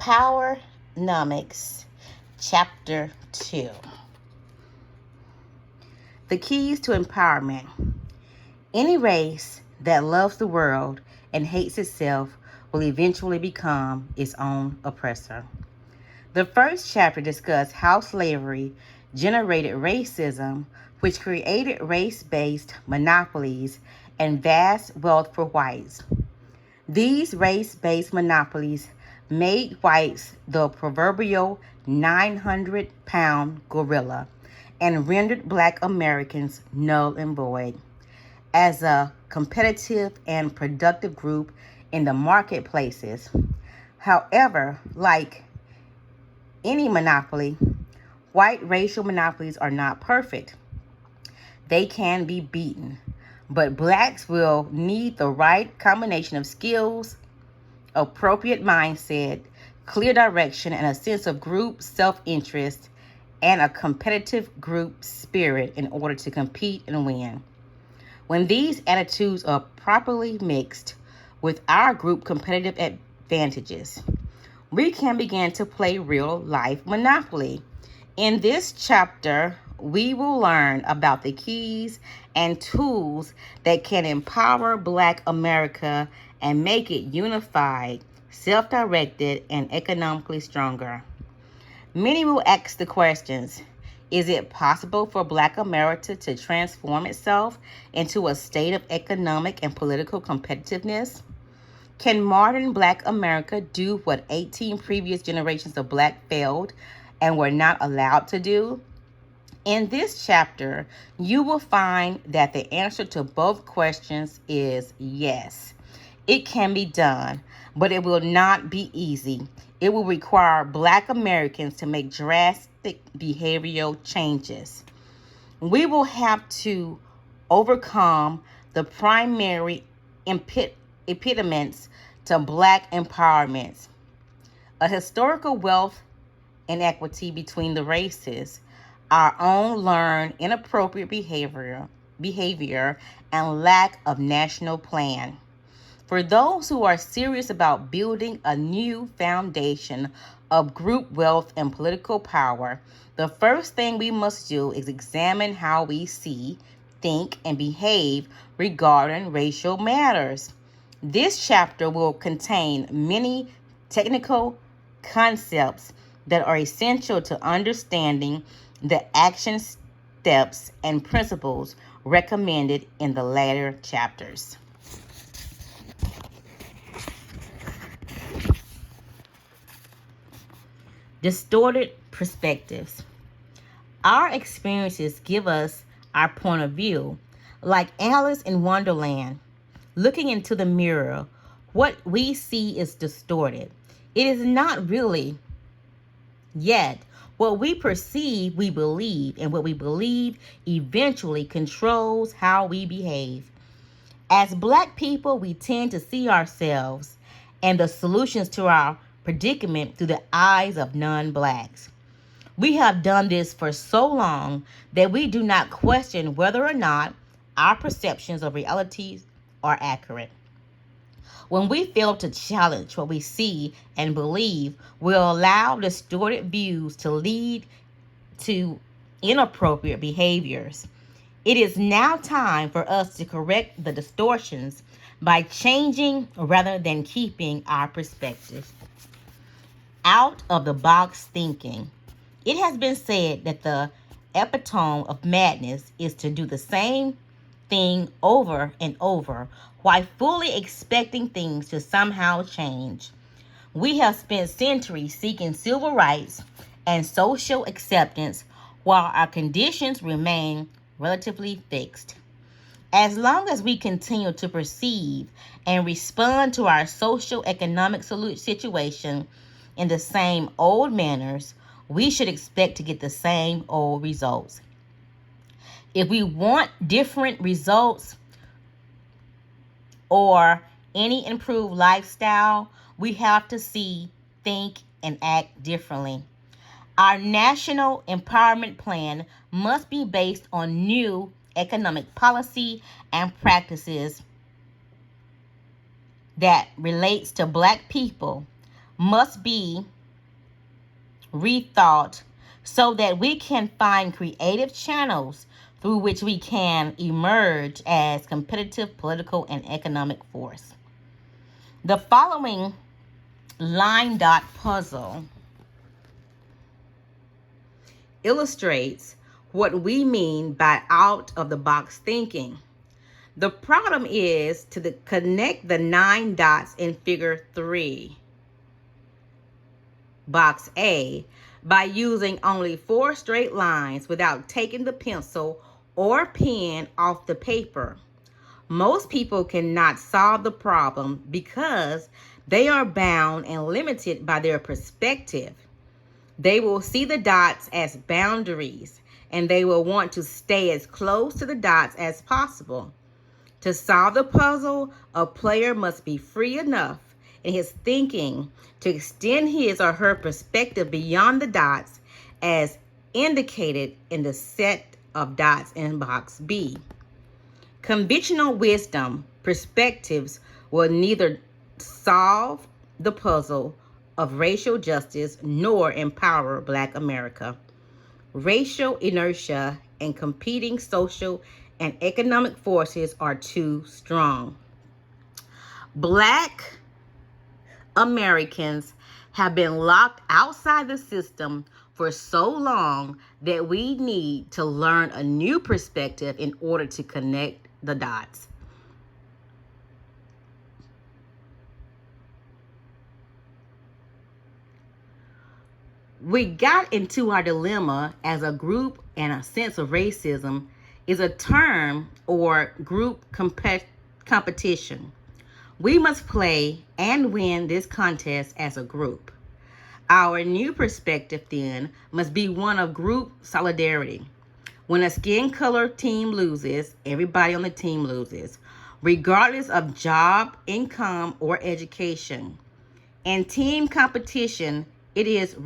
PowerNomics, Chapter 2. The keys to empowerment. Any race that loves the world and hates itself will eventually become its own oppressor. The first chapter discussed how slavery generated racism, which created race-based monopolies and vast wealth for whites. These race-based monopolies made whites the proverbial 900-pound gorilla and rendered Black Americans null and void as a competitive and productive group in the marketplaces. However, like any monopoly, white racial monopolies are not perfect. They can be beaten, but Blacks will need the right combination of skills, appropriate mindset, clear direction, and a sense of group self-interest and a competitive group spirit in order to compete and win. When these attitudes are properly mixed with our group competitive advantages, we can begin to play real-life Monopoly. In this chapter, we will learn about the keys and tools that can empower Black America and make it unified, self-directed, and economically stronger. Many will ask the questions, is it possible for Black America to transform itself into a state of economic and political competitiveness? Can modern Black America do what 18 previous generations of Black failed and were not allowed to do? In this chapter, you will find that the answer to both questions is yes. It can be done, but it will not be easy. It will require Black Americans to make drastic behavioral changes. We will have to overcome the primary impediments to Black empowerment: a historical wealth inequity between the races, our own learned inappropriate behavior, and lack of national plan. For those who are serious about building a new foundation of group wealth and political power, the first thing we must do is examine how we see, think, and behave regarding racial matters. This chapter will contain many technical concepts that are essential to understanding the action steps and principles recommended in the later chapters. Distorted perspectives. Our experiences give us our point of view. Like Alice in Wonderland, looking into the mirror, what we see is distorted. It is not really yet. What we perceive, we believe, and what we believe eventually controls how we behave. As Black people, we tend to see ourselves and the solutions to our predicament through the eyes of non-Blacks. We have done this for so long that we do not question whether or not our perceptions of realities are accurate. When we fail to challenge what we see and believe, we'll allow distorted views to lead to inappropriate behaviors. It is now time for us to correct the distortions by changing rather than keeping our perspective. Out of the box thinking. It has been said that the epitome of madness is to do the same thing over and over while fully expecting things to somehow change. We have spent centuries seeking civil rights and social acceptance while our conditions remain relatively fixed. As long as we continue to perceive and respond to our social economic situation in the same old manners, we should expect to get the same old results. If we want different results or any improved lifestyle, we have to see, think, and act differently. Our national empowerment plan must be based on new economic policy and practices that relates to Black people, must be rethought, so that we can find creative channels through which we can emerge as competitive political and economic force. The following line dot puzzle illustrates what we mean by out of the box thinking. The problem is to connect the 9 dots in figure 3, box A, by using only 4 straight lines without taking the pencil or pen off the paper. Most people cannot solve the problem because they are bound and limited by their perspective. They will see the dots as boundaries, and they will want to stay as close to the dots as possible. To solve the puzzle, a player must be free enough in his thinking to extend his or her perspective beyond the dots as indicated in the set of dots in box B. Conventional wisdom perspectives will neither solve the puzzle of racial justice nor empower Black America. Racial inertia and competing social and economic forces are too strong. Black Americans have been locked outside the system for so long that we need to learn a new perspective in order to connect the dots. We got into our dilemma as a group, and a sense of racism is a term or group competition. We must play and win this contest as a group. Our new perspective then must be one of group solidarity. When a skin color team loses, everybody on the team loses, regardless of job, income, or education. In team competition, it is the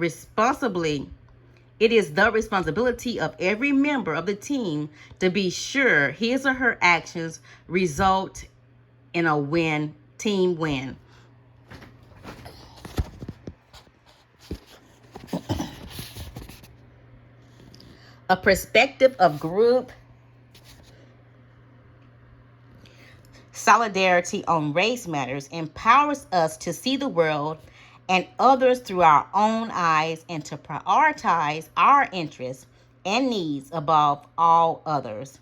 responsibility of every member of the team to be sure his or her actions result in a team win. A perspective of group solidarity on race matters empowers us to see the world and others through our own eyes and to prioritize our interests and needs above all others.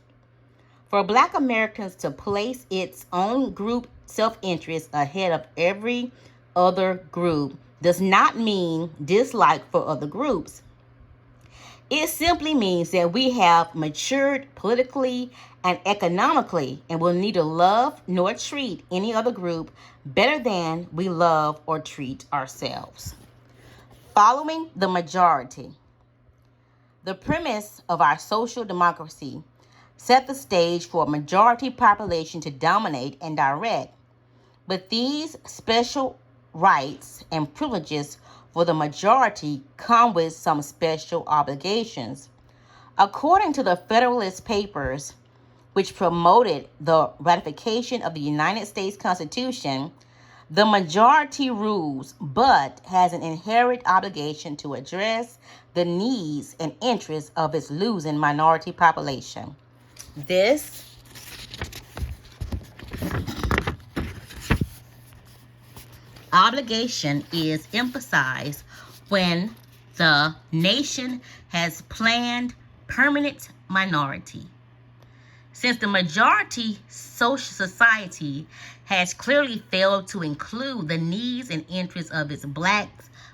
For Black Americans to place its own group self-interest ahead of every other group does not mean dislike for other groups. It simply means that we have matured politically and economically and will neither love nor treat any other group better than we love or treat ourselves. Following the majority. The premise of our social democracy set the stage for a majority population to dominate and direct. But these special rights and privileges for the majority come with some special obligations. According to the Federalist Papers, which promoted the ratification of the United States Constitution, the majority rules but has an inherent obligation to address the needs and interests of its losing minority population. This obligation is emphasized when the nation has planned permanent minority. Since the majority social society has clearly failed to include the needs and interests of its Black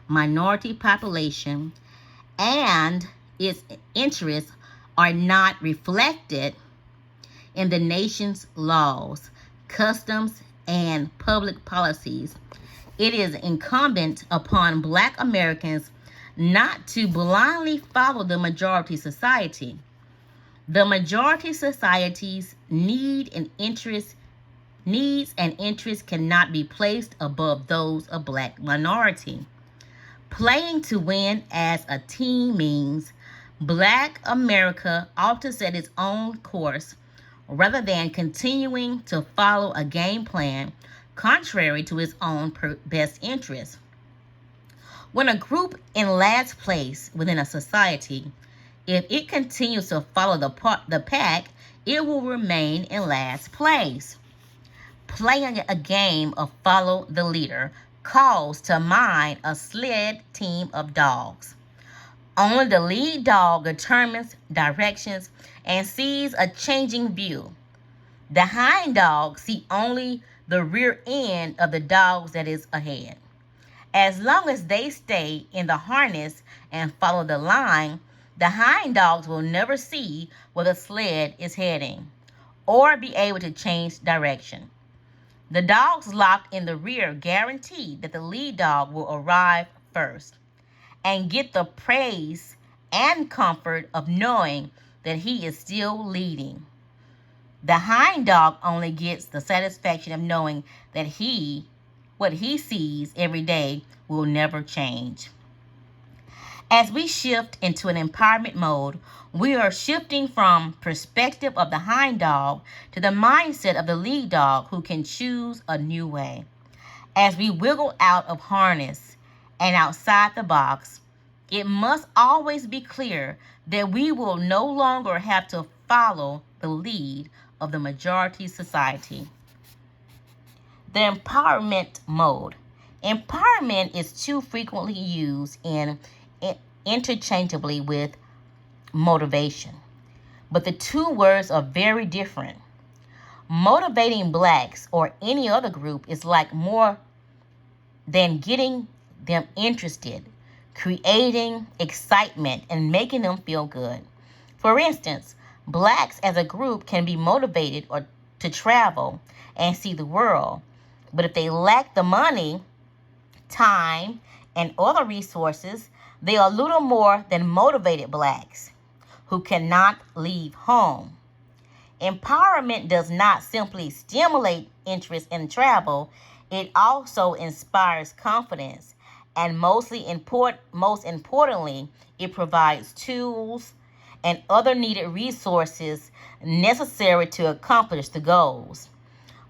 minority population, and its interests are not reflected in the nation's laws, customs, and public policies, it is incumbent upon Black Americans not to blindly follow the majority society. The majority society's needs and interests cannot be placed above those of Black minority. Playing to win as a team means Black America ought to set its own course rather than continuing to follow a game plan contrary to its own best interests. When a group in last place within a society, if it continues to follow the pack, it will remain in last place. Playing a game of follow the leader calls to mind a sled team of dogs. Only the lead dog determines directions and sees a changing view. The hind dogs see only the rear end of the dogs that is ahead. As long as they stay in the harness and follow the line, the hind dogs will never see where the sled is heading or be able to change direction. The dogs locked in the rear guarantee that the lead dog will arrive first and get the praise and comfort of knowing that he is still leading. The hind dog only gets the satisfaction of knowing that what he sees every day will never change. As we shift into an empowerment mode, we are shifting from perspective of the hind dog to the mindset of the lead dog who can choose a new way. As we wiggle out of harness and outside the box, it must always be clear that we will no longer have to follow the lead of the majority society. The empowerment mode. Empowerment is too frequently used interchangeably with motivation, but the two words are very different. Motivating blacks or any other group is like more than getting them interested, creating excitement, and making them feel good. For instance, blacks as a group can be motivated or to travel and see the world, but if they lack the money, time, and other resources, they are little more than motivated blacks who cannot leave home. Empowerment does not simply stimulate interest in travel, it also inspires confidence, and most importantly, it provides tools and other needed resources necessary to accomplish the goals.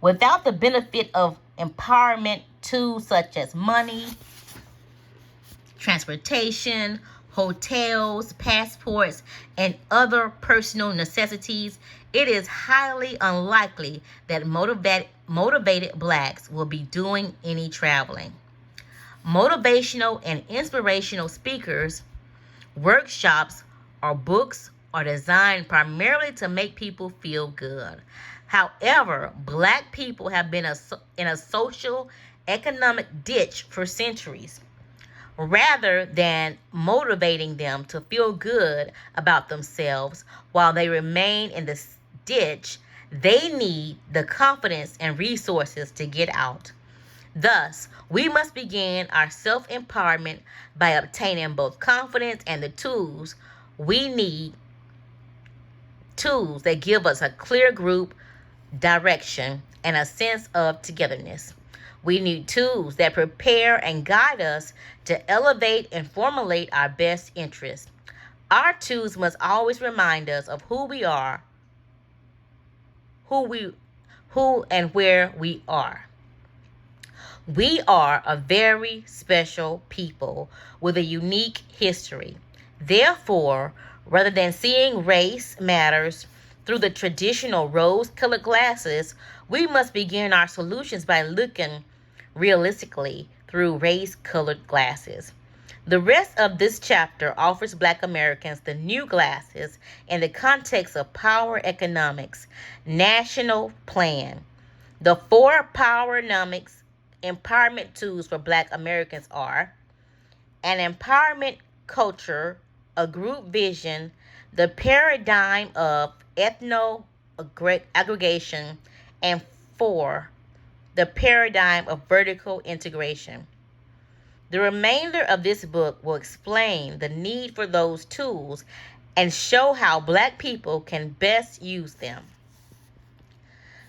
Without the benefit of empowerment, tools such as money, transportation, hotels, passports, and other personal necessities, it is highly unlikely that motivated blacks will be doing any traveling. Motivational and inspirational speakers, workshops, or books are designed primarily to make people feel good. However, black people have been in a social economic ditch for centuries. Rather than motivating them to feel good about themselves while they remain in the ditch, they need the confidence and resources to get out. Thus, we must begin our self-empowerment by obtaining both confidence and the tools we need, tools that give us a clear group direction and a sense of togetherness. We need tools that prepare and guide us to elevate and formulate our best interests. Our tools must always remind us of who we are, who and where we are. We are a very special people with a unique history. Therefore, rather than seeing race matters through the traditional rose-colored glasses, we must begin our solutions by looking realistically through race-colored glasses. The rest of this chapter offers Black Americans the new glasses in the context of power economics, national plan. The 4 PowerNomics empowerment tools for Black Americans are an empowerment culture, a group vision, the paradigm of ethno-aggregation, and 4, the paradigm of vertical integration. The remainder of this book will explain the need for those tools and show how Black people can best use them.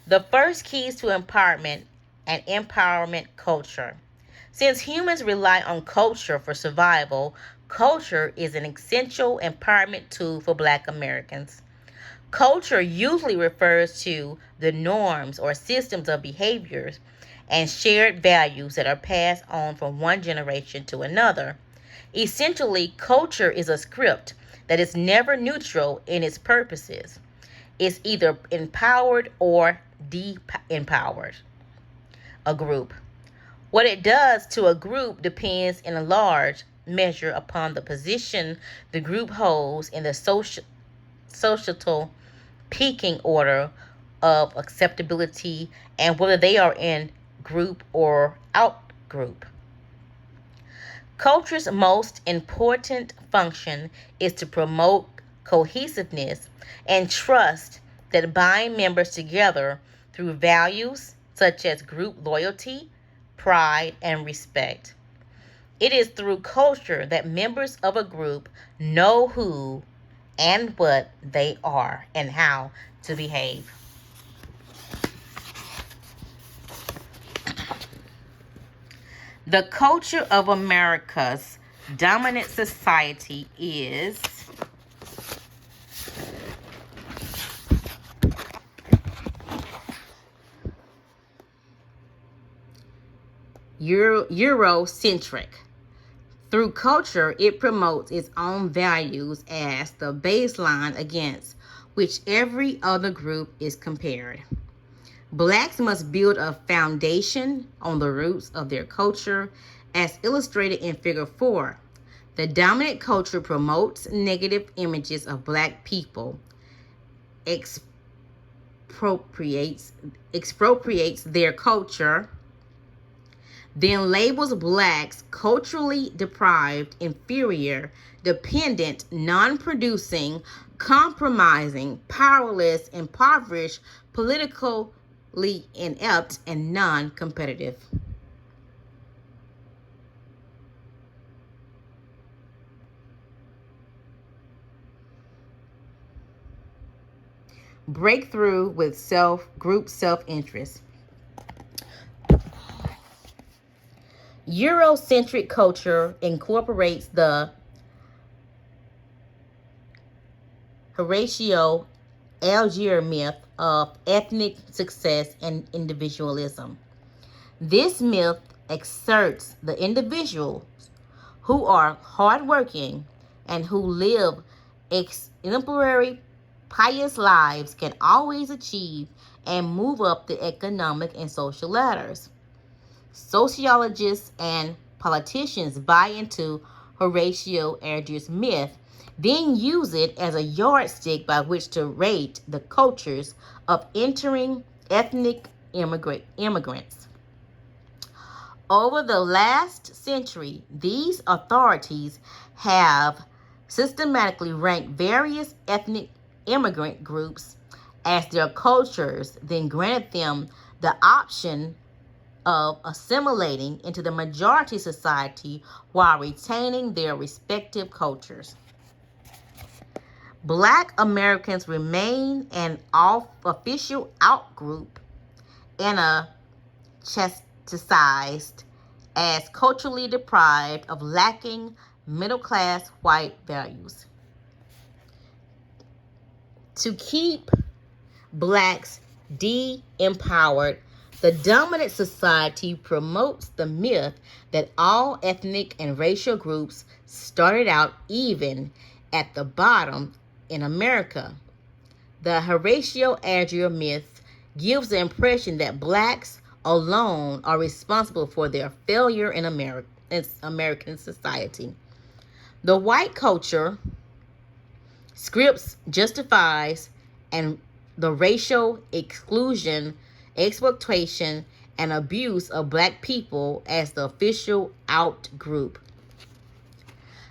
The first keys to empowerment and empowerment culture. Since humans rely on culture for survival, culture is an essential empowerment tool for Black Americans. Culture usually refers to the norms or systems of behaviors and shared values that are passed on from one generation to another. Essentially, culture is a script that is never neutral in its purposes. It's either empowered or de-empowered a group. What it does to a group depends in a large measure upon the position the group holds in the societal pecking order of acceptability and whether they are in group or out group. Culture's most important function is to promote cohesiveness and trust that bind members together through values such as group loyalty, pride, and respect. It is through culture that members of a group know who and what they are and how to behave. The culture of America's dominant society is Eurocentric. Through culture, it promotes its own values as the baseline against which every other group is compared. Blacks must build a foundation on the roots of their culture, as illustrated in Figure 4. The dominant culture promotes negative images of Black people, expropriates their culture, then labels Blacks culturally deprived, inferior, dependent, non-producing, compromising, powerless, impoverished, politically inept, and non-competitive. Breakthrough with group self-interest. Eurocentric culture incorporates the Horatio Algier myth of ethnic success and individualism. This myth asserts the individuals who are hardworking and who live exemplary, pious lives can always achieve and move up the economic and social ladders. Sociologists and politicians buy into Horatio Algier's myth, then use it as a yardstick by which to rate the cultures of entering ethnic immigrants. Over the last century, these authorities have systematically ranked various ethnic immigrant groups as their cultures, then granted them the option of assimilating into the majority society while retaining their respective cultures. Black Americans remain an official outgroup and chastised as culturally deprived of lacking middle-class white values. To keep Blacks de-empowered, the dominant society promotes the myth that all ethnic and racial groups started out even at the bottom in America. The Horatio Algier myth gives the impression that Blacks alone are responsible for their failure in American society. The white culture scripts justifies and the racial exclusion, exploitation, and abuse of Black people as the official out group.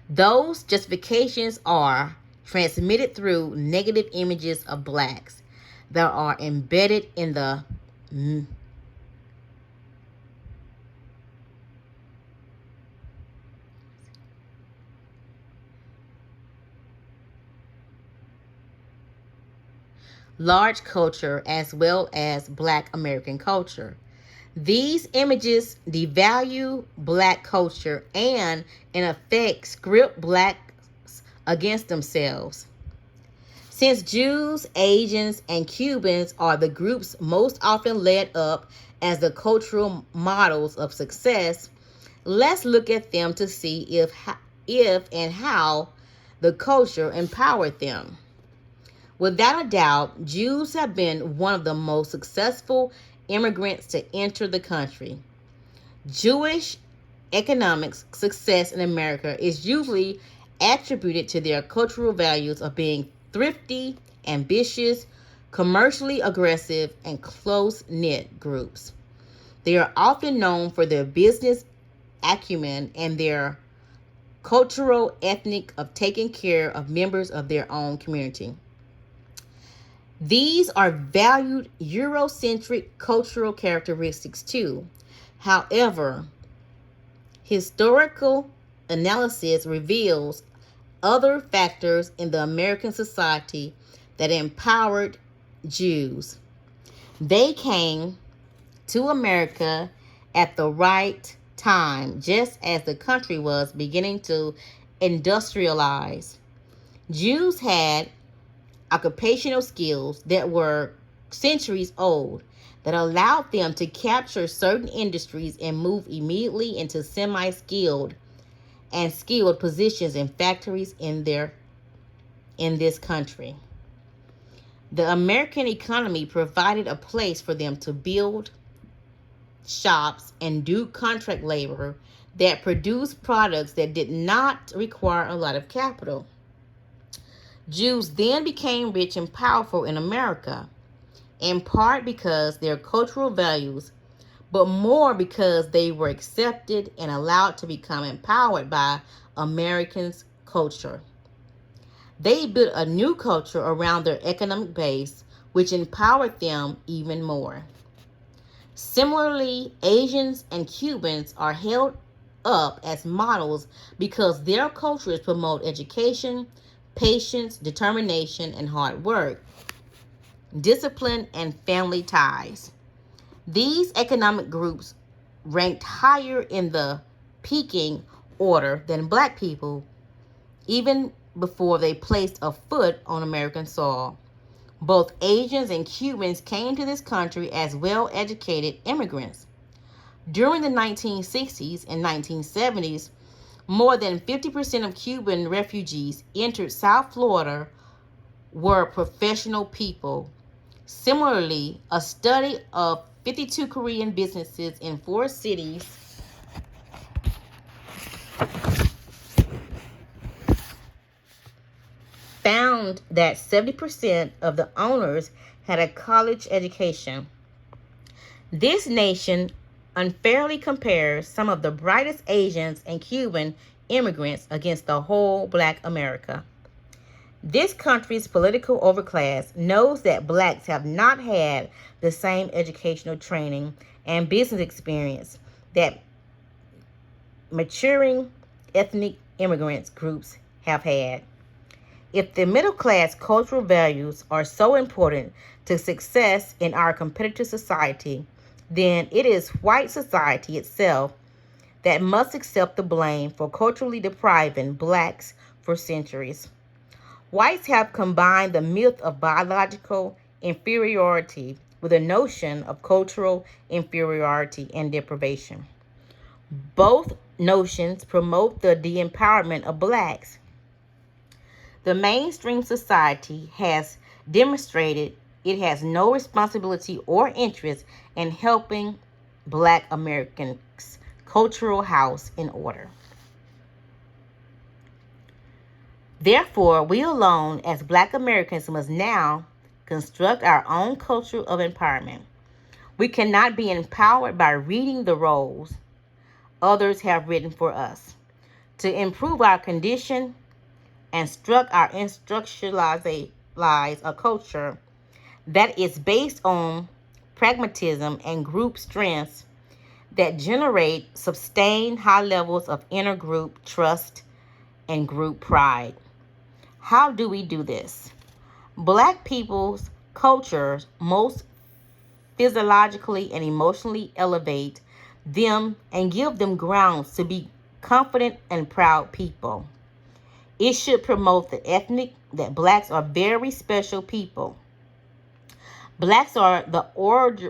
Those justifications are transmitted through negative images of Blacks that are embedded in the large culture as well as Black American culture. These images devalue Black culture and, in effect, script Blacks against themselves. Since Jews, Asians, and Cubans are the groups most often led up as the cultural models of success, let's look at them to see if and how the culture empowered them. Without a doubt, Jews have been one of the most successful immigrants to enter the country. Jewish economic success in America is usually attributed to their cultural values of being thrifty, ambitious, commercially aggressive, and close-knit groups. They are often known for their business acumen and their cultural ethic of taking care of members of their own community. These are valued Eurocentric cultural characteristics too. However, historical analysis reveals other factors in the American society that empowered Jews. They came to America at the right time, just as the country was beginning to industrialize. Jews had occupational skills that were centuries old that allowed them to capture certain industries and move immediately into semi-skilled and skilled positions in factories in this country. The American economy provided a place for them to build shops and do contract labor that produced products that did not require a lot of capital. Jews then became rich and powerful in America, in part because their cultural values, but more because they were accepted and allowed to become empowered by Americans' culture. They built a new culture around their economic base, which empowered them even more. Similarly, Asians and Cubans are held up as models because their cultures promote education, patience, determination, and hard work, discipline, and family ties. These economic groups ranked higher in the pecking order than Black people, even before they placed a foot on American soil. Both Asians and Cubans came to this country as well-educated immigrants. During the 1960s and 1970s, more than 50% of Cuban refugees entered South Florida were professional people. Similarly, a study of 52 Korean businesses in 4 cities found that 70% of the owners had a college education. This nation unfairly compares some of the brightest Asians and Cuban immigrants against the whole Black America. This country's political overclass knows that Blacks have not had the same educational training and business experience that maturing ethnic immigrants groups have had. If the middle class cultural values are so important to success in our competitive society, then it is white society itself that must accept the blame for culturally depriving Blacks for centuries. Whites have combined the myth of biological inferiority with a notion of cultural inferiority and deprivation. Both notions promote the de-empowerment of Blacks. The mainstream society has demonstrated it has no responsibility or interest in helping Black Americans' cultural house in order. Therefore, we alone as Black Americans must now construct our own culture of empowerment. We cannot be empowered by reading the roles others have written for us. To improve our condition and institutionalize a culture that is based on pragmatism and group strengths that generate sustained high levels of intergroup trust and group pride. How do we do this? Black people's cultures most physiologically and emotionally elevate them and give them grounds to be confident and proud people. It should promote that blacks are very special people. Blacks are the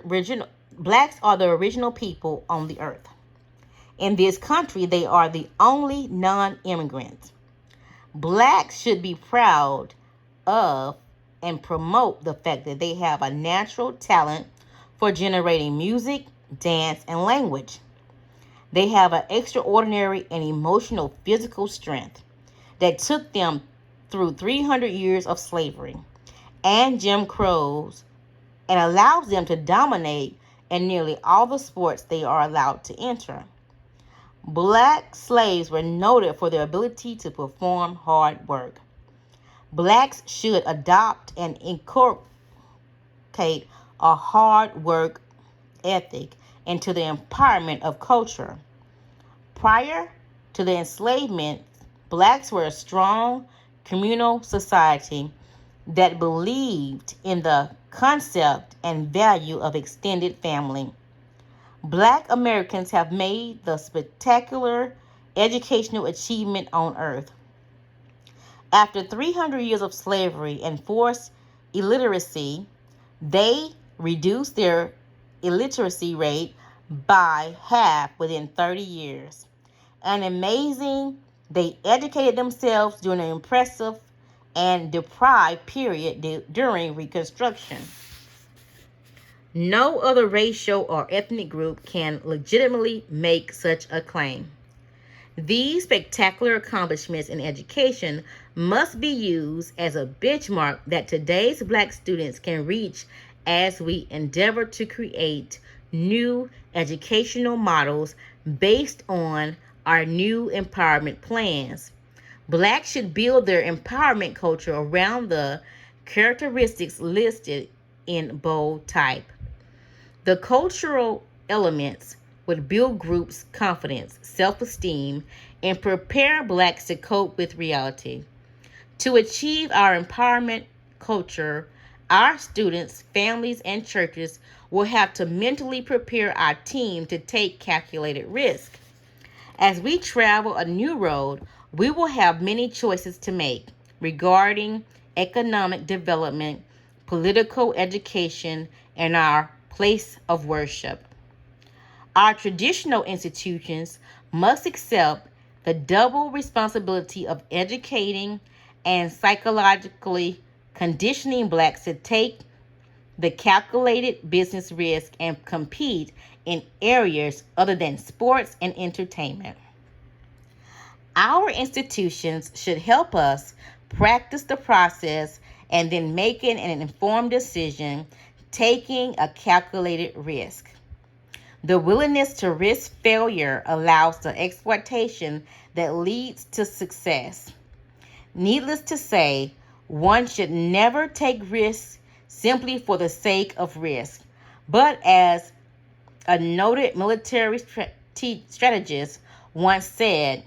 original people on the earth. In this country, they are the only non-immigrants. Blacks should be proud of and promote the fact that they have a natural talent for generating music, dance, and language. They have an extraordinary and emotional physical strength that took them through 300 years of slavery and Jim Crows and allows them to dominate in nearly all the sports they are allowed to enter. Black slaves were noted for their ability to perform hard work. Blacks should adopt and inculcate a hard work ethic into the empowerment of culture. Prior to the enslavement, blacks were a strong communal society that believed in the concept and value of extended family. Black Americans have made the spectacular educational achievement on earth. After 300 years of slavery and forced illiteracy, they reduced their illiteracy rate by half within 30 years. And amazing, they educated themselves during an impressive and deprived period during Reconstruction. No other racial or ethnic group can legitimately make such a claim. These spectacular accomplishments in education must be used as a benchmark that today's black students can reach as we endeavor to create new educational models based on our new empowerment plans. Blacks should build their empowerment culture around the characteristics listed in bold type. The cultural elements would build groups' confidence, self-esteem, and prepare blacks to cope with reality. To achieve our empowerment culture, our students, families, and churches will have to mentally prepare our team to take calculated risk. As we travel a new road, we will have many choices to make regarding economic development, political education, and our place of worship. Our traditional institutions must accept the double responsibility of educating and psychologically conditioning blacks to take the calculated business risk and compete in areas other than sports and entertainment. Our institutions should help us practice the process and then making an informed decision, taking a calculated risk. The willingness to risk failure allows the exploitation that leads to success. Needless to say, one should never take risks simply for the sake of risk, but as a noted military strategist once said,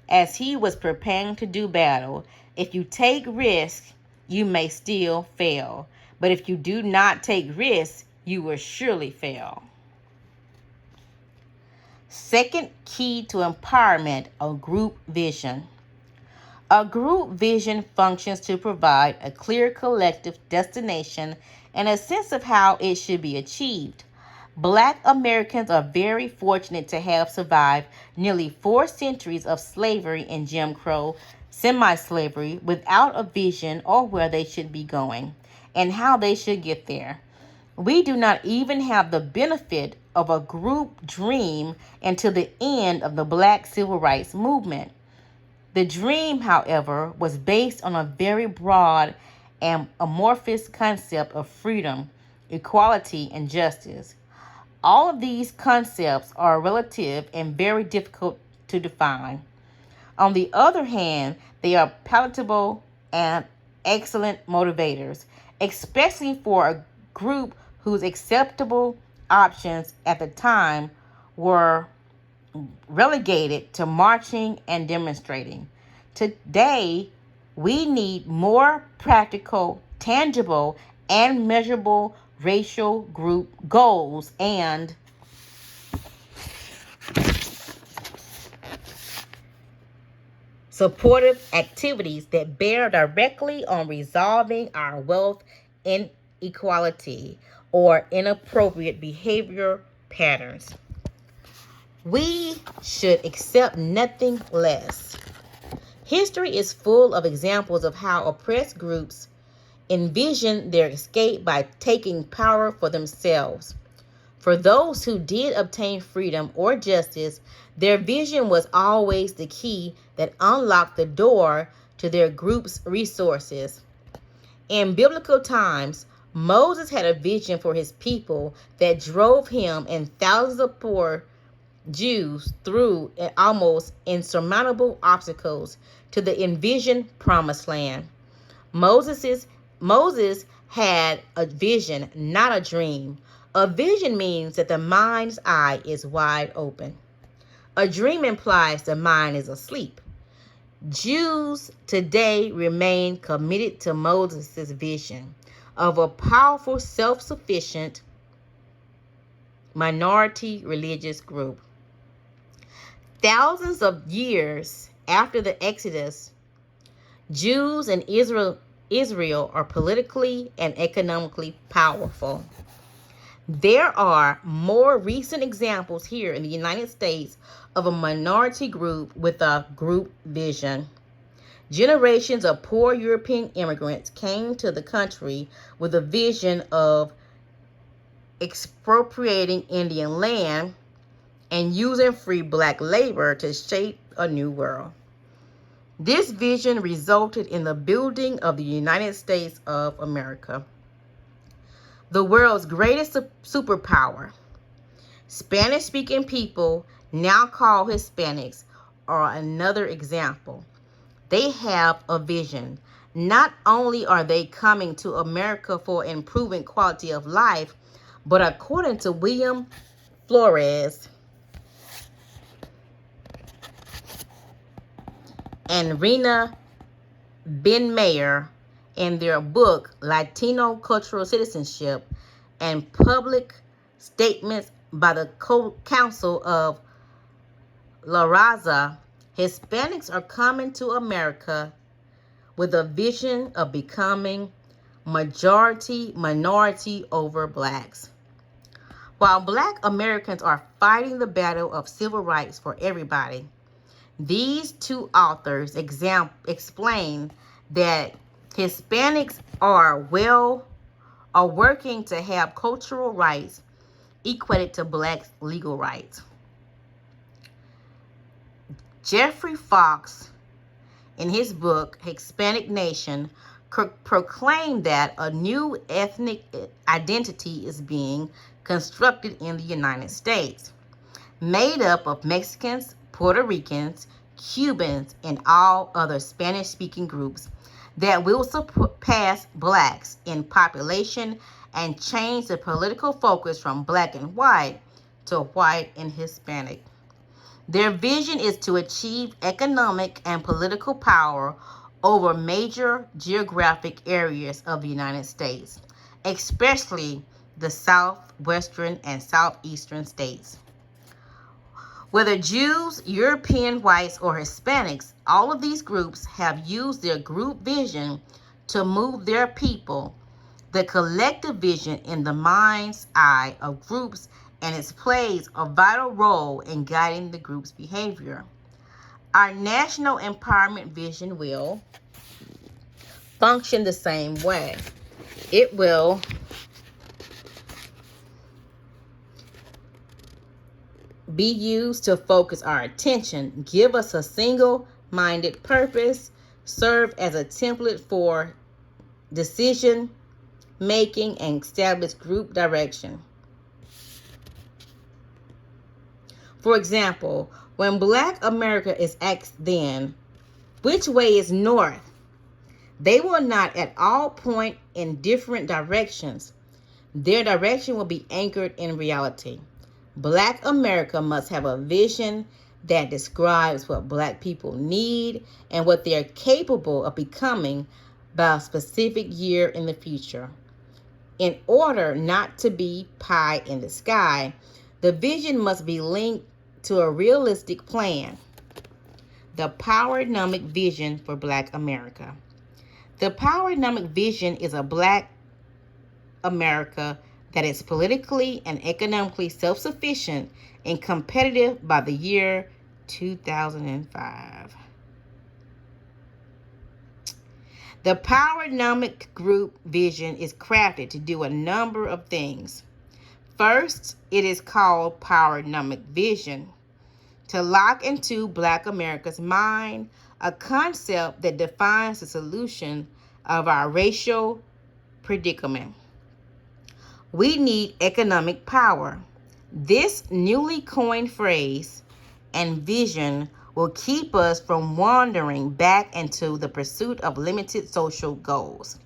as he was preparing to do battle, if you take risks, you may still fail. But if you do not take risks, you will surely fail. Second key to empowerment, a group vision. A group vision functions to provide a clear collective destination and a sense of how it should be achieved. Black Americans are very fortunate to have survived nearly 4 centuries of slavery and Jim Crow semi-slavery without a vision or where they should be going and how they should get there. We do not even have the benefit of a group dream until the end of the Black Civil Rights Movement. The dream, however, was based on a very broad and amorphous concept of freedom, equality, and justice. All of these concepts are relative and very difficult to define. On the other hand, they are palatable and excellent motivators, especially for a group whose acceptable options at the time were relegated to marching and demonstrating. Today, we need more practical, tangible, and measurable racial group goals and supportive activities that bear directly on resolving our wealth inequality or inappropriate behavior patterns. We should accept nothing less. History is full of examples of how oppressed groups envisioned their escape by taking power for themselves. For those who did obtain freedom or justice, their vision was always the key that unlocked the door to their group's resources. In biblical times, Moses had a vision for his people that drove him and thousands of poor Jews through almost insurmountable obstacles to the envisioned promised land. Moses had a vision, not a dream. A vision means that the mind's eye is wide open. A dream implies the mind is asleep. Jews today remain committed to Moses' vision of a powerful, self-sufficient minority religious group. Thousands of years after the Exodus, Jews in Israel are politically and economically powerful. There are more recent examples here in the United States of a minority group with a group vision. Generations of poor European immigrants came to the country with a vision of expropriating Indian land and using free black labor to shape a new world. This vision resulted in the building of the United States of America, the world's greatest superpower. Spanish-speaking people, now called Hispanics, are another example. They have a vision. Not only are they coming to America for improving quality of life, but according to William Flores and Rena Ben-Meyer in their book Latino Cultural Citizenship and Public Statements by the Council of La Raza, Hispanics are coming to America with a vision of becoming majority minority over blacks. While black Americans are fighting the battle of civil rights for everybody, these two authors explain that Hispanics are working to have cultural rights equated to blacks' legal rights. Jeffrey Fox, in his book Hispanic Nation, proclaimed that a new ethnic identity is being constructed in the United States, made up of Mexicans, Puerto Ricans, Cubans, and all other Spanish-speaking groups that will surpass blacks in population and change the political focus from black and white to white and Hispanic. Their vision is to achieve economic and political power over major geographic areas of the United States, especially the southwestern and southeastern states. Whether Jews, European whites, or Hispanics, all of these groups have used their group vision to move their people. The collective vision in the mind's eye of groups and it plays a vital role in guiding the group's behavior. Our national empowerment vision will function the same way. It will be used to focus our attention, give us a single-minded purpose, serve as a template for decision making, and establish group direction. For example, when Black America is asked then, which way is north? They will not at all point in different directions. Their direction will be anchored in reality. Black America must have a vision that describes what Black people need and what they are capable of becoming by a specific year in the future. In order not to be pie in the sky, the vision must be linked to a realistic plan. the PowerNomic vision for Black America. The PowerNomic vision is a Black America that is politically and economically self-sufficient and competitive by the year 2005. The PowerNomic Group vision is crafted to do a number of things. First, it is called PowerNomic Vision, to lock into Black America's mind a concept that defines the solution of our racial predicament. We need economic power. This newly coined phrase and vision will keep us from wandering back into the pursuit of limited social goals.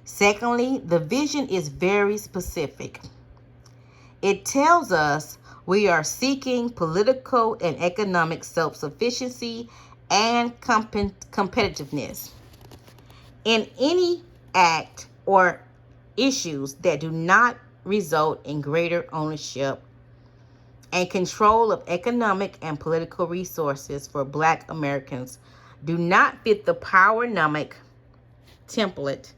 Secondly, the vision is very specific. It tells us we are seeking political and economic self-sufficiency and competitiveness in any act or issues that do not result in greater ownership and control of economic and political resources for Black Americans do not fit the PowerNomic template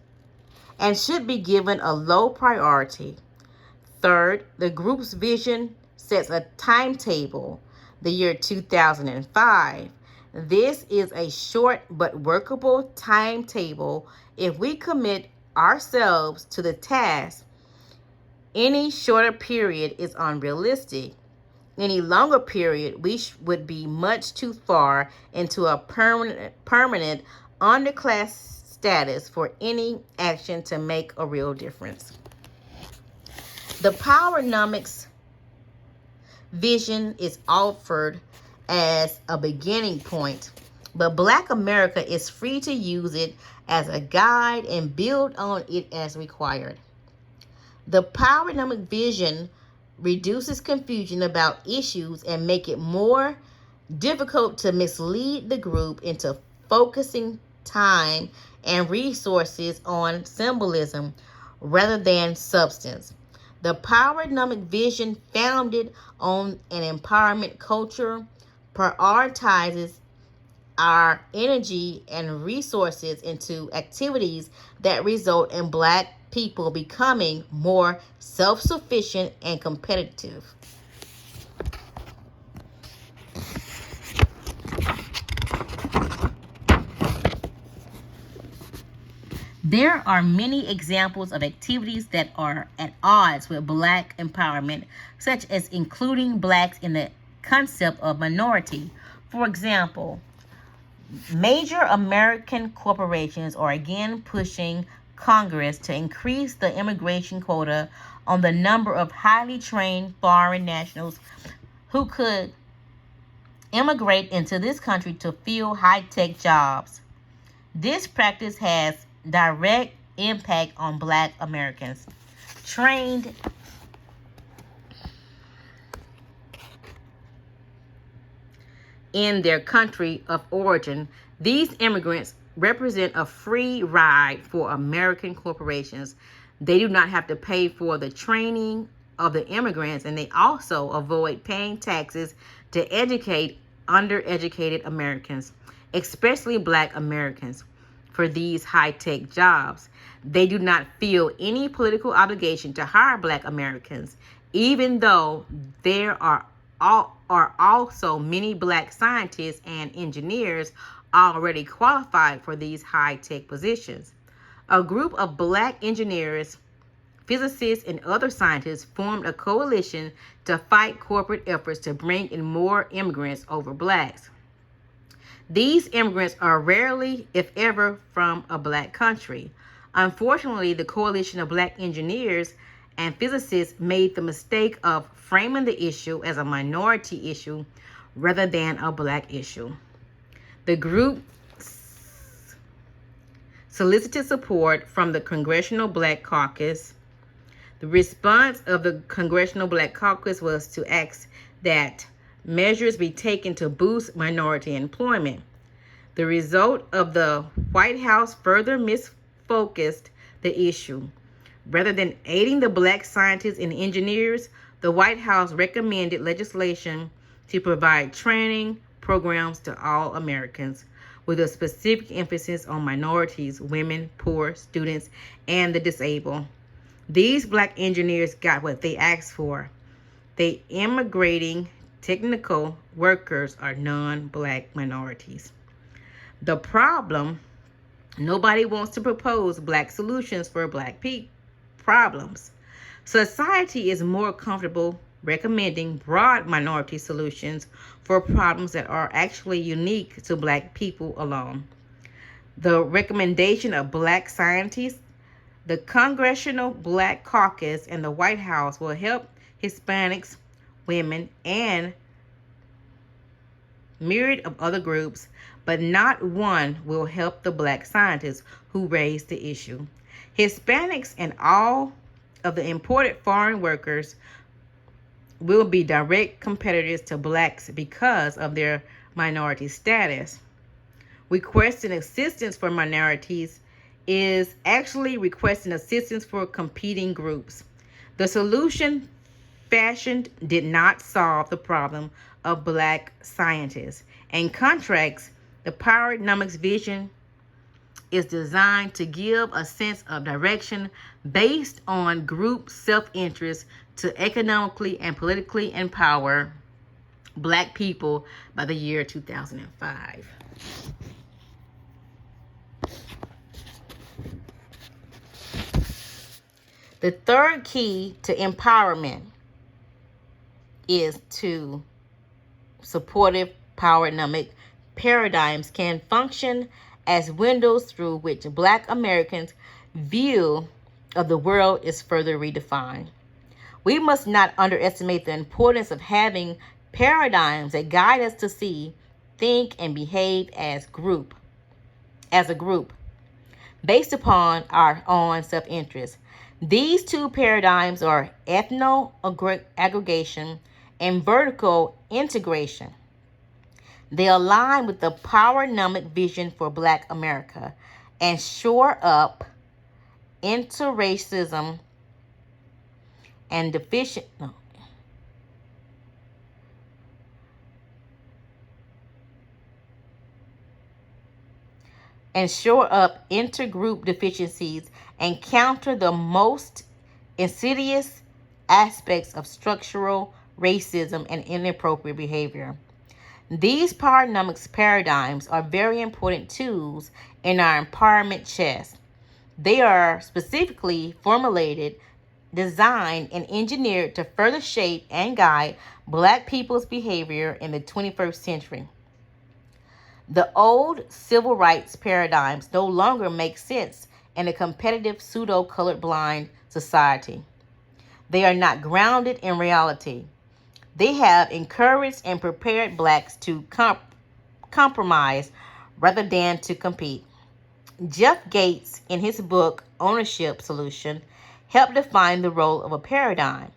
and should be given a low priority. Third, the group's vision sets a timetable, the year 2005. This is a short but workable timetable if we commit ourselves to the task. Any shorter period is unrealistic. Any longer period, we would be much too far into a permanent underclass status for any action to make a real difference. The PowerNomics vision is offered as a beginning point, but Black America is free to use it as a guide and build on it as required. The PowerNomic vision reduces confusion about issues and make it more difficult to mislead the group into focusing time and resources on symbolism rather than substance. The PowerNomic vision, founded on an empowerment culture, prioritizes our energy and resources into activities that result in Black people becoming more self-sufficient and competitive. There are many examples of activities that are at odds with Black empowerment, such as including Blacks in the concept of minority. For example, major American corporations are again pushing Congress to increase the immigration quota on the number of highly trained foreign nationals who could immigrate into this country to fill high-tech jobs. This practice has direct impact on Black Americans trained in their country of origin. These immigrants represent a free ride for American corporations. They do not have to pay for the training of the immigrants, and they also avoid paying taxes to educate undereducated Americans, especially Black Americans, for these high-tech jobs. They do not feel any political obligation to hire Black Americans, even though there are also many Black scientists and engineers already qualified for these high-tech positions. A group of Black engineers, physicists, and other scientists formed a coalition to fight corporate efforts to bring in more immigrants over Blacks. These immigrants are rarely, if ever, from a Black country. Unfortunately, the coalition of Black engineers and physicists made the mistake of framing the issue as a minority issue rather than a Black issue. The group solicited support from the Congressional Black Caucus. The response of the Congressional Black Caucus was to ask that measures be taken to boost minority employment. The result of the White House further misfocused the issue. Rather than aiding the Black scientists and engineers, the White House recommended legislation to provide training programs to all Americans, with a specific emphasis on minorities, women, poor, students, and the disabled. These black engineers got what they asked for. The immigrating technical workers are non-black minorities. The problem, nobody wants to propose black solutions for black problems. Society is more comfortable recommending broad minority solutions for problems that are actually unique to black people alone. The recommendation of black scientists, the Congressional Black Caucus, and the White House will help Hispanics, women, and myriad of other groups, but not one will help the black scientists who raised the issue. Hispanics and all of the imported foreign workers will be direct competitors to blacks because of their minority status. Requesting assistance for minorities is actually requesting assistance for competing groups. The solution fashioned did not solve the problem of black scientists. In contrast, the PowerNomics vision is designed to give a sense of direction based on group self-interest to economically and politically empower black people by the year 2005. The third key to empowerment is to supportive PowerNomic paradigms can function as windows through which black Americans' view of the world is further redefined. We must not underestimate the importance of having paradigms that guide us to see, think, and behave as a group, based upon our own self-interest. These two paradigms are ethno-aggregation and vertical integration. They align with the PowerNomic vision for Black America and shore up interracism and shore up intergroup deficiencies and counter the most insidious aspects of structural racism and inappropriate behavior. These PowerNomics paradigms are very important tools in our empowerment chest. They are specifically formulated, designed, and engineered to further shape and guide Black people's behavior in the 21st century. The old civil rights paradigms no longer make sense in a competitive pseudo-colorblind society. They are not grounded in reality. They have encouraged and prepared Blacks to compromise rather than to compete. Jeff Gates, in his book Ownership Solution, helped define the role of a paradigm.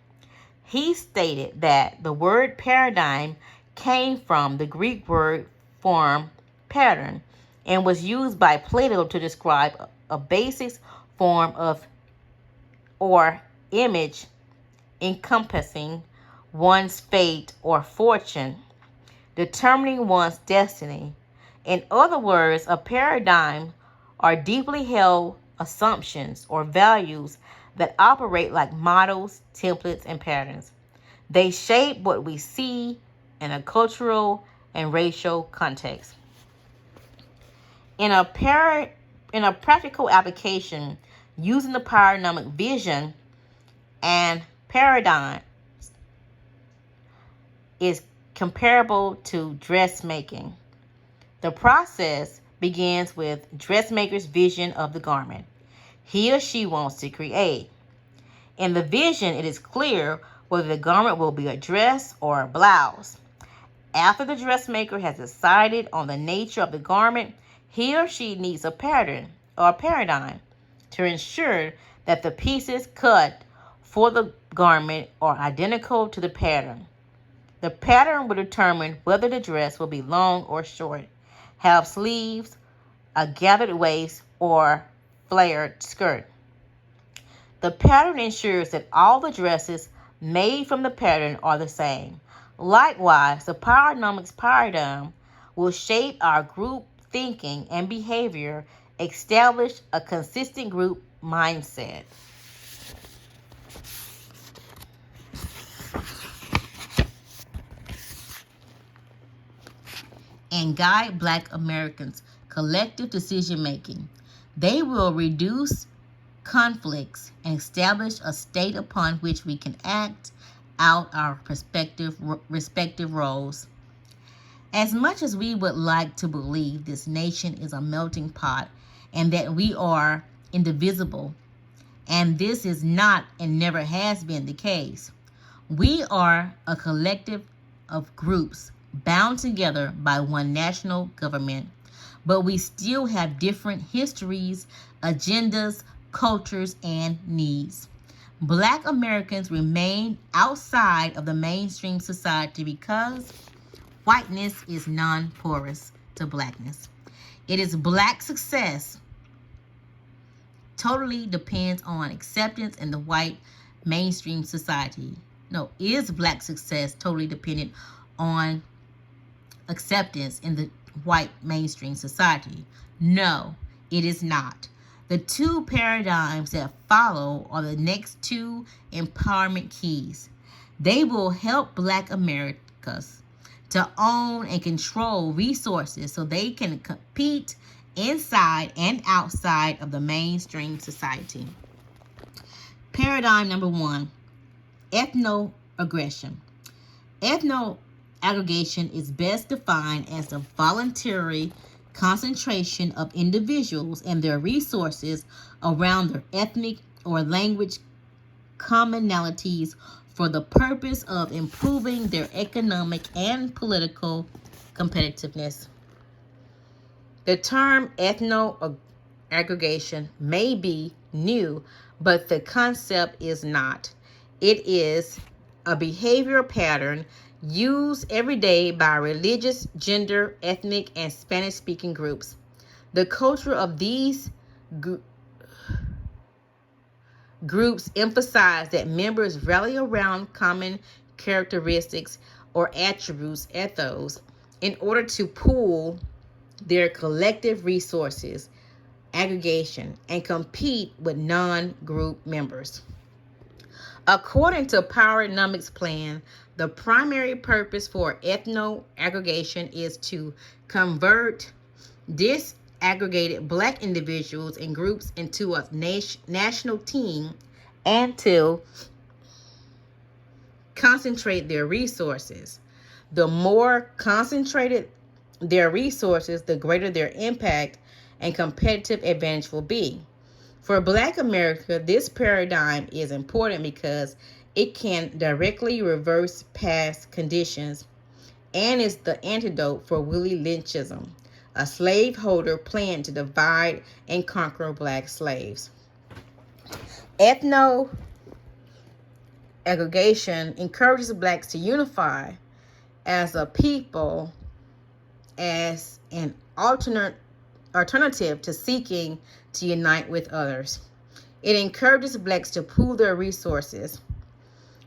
He stated that the word paradigm came from the Greek word form pattern and was used by Plato to describe a basic form of or image encompassing one's fate or fortune, determining one's destiny. In other words, a paradigm are deeply held assumptions or values that operate like models, templates, and patterns. They shape what we see in a cultural and racial context. In a practical application, using the PowerNomic vision and paradigm is comparable to dressmaking. The process begins with dressmaker's vision of the garment he or she wants to create. In the vision, it is clear whether the garment will be a dress or a blouse. After the dressmaker has decided on the nature of the garment, he or she needs a pattern or a paradigm to ensure that the pieces cut for the garment are identical to the pattern. The pattern will determine whether the dress will be long or short, have sleeves, a gathered waist, or flared skirt. The pattern ensures that all the dresses made from the pattern are the same. Likewise, the PowerNomics paradigm will shape our group thinking and behavior, establish a consistent group mindset, and guide Black Americans' collective decision making. They will reduce conflicts and establish a state upon which we can act out our respective roles. As much as we would like to believe this nation is a melting pot and that we are indivisible, and this is not and never has been the case, we are a collective of groups bound together by one national government, but we still have different histories, agendas, cultures, and needs. Black Americans remain outside of the mainstream society because whiteness is non-porous to blackness. It is Black success totally depends on acceptance in the white mainstream society. No, is Black success totally dependent on acceptance in the white mainstream society? No, it is not. The two paradigms that follow are the next two empowerment keys. They will help Black Americans to own and control resources so they can compete inside and outside of the mainstream society. Paradigm number one, ethnoaggression. Ethnoaggregation is best defined as the voluntary concentration of individuals and their resources around their ethnic or language commonalities for the purpose of improving their economic and political competitiveness. The term ethnoaggregation may be new, but the concept is not. It is a behavior pattern used every day by religious, gender, ethnic, and Spanish-speaking groups. The culture of these groups emphasize that members rally around common characteristics or attributes, ethos, in order to pool their collective resources, aggregation, and compete with non-group members. According to PowerNomics plan, the primary purpose for ethnoaggregation is to convert disaggregated Black individuals and groups into a national team and to concentrate their resources. The more concentrated their resources, the greater their impact and competitive advantage will be. For Black America, this paradigm is important because it can directly reverse past conditions and is the antidote for Willie Lynchism, a slaveholder plan to divide and conquer Black slaves. Ethnoaggregation encourages Blacks to unify as a people as an alternative to seeking to unite with others. It encourages Blacks to pool their resources.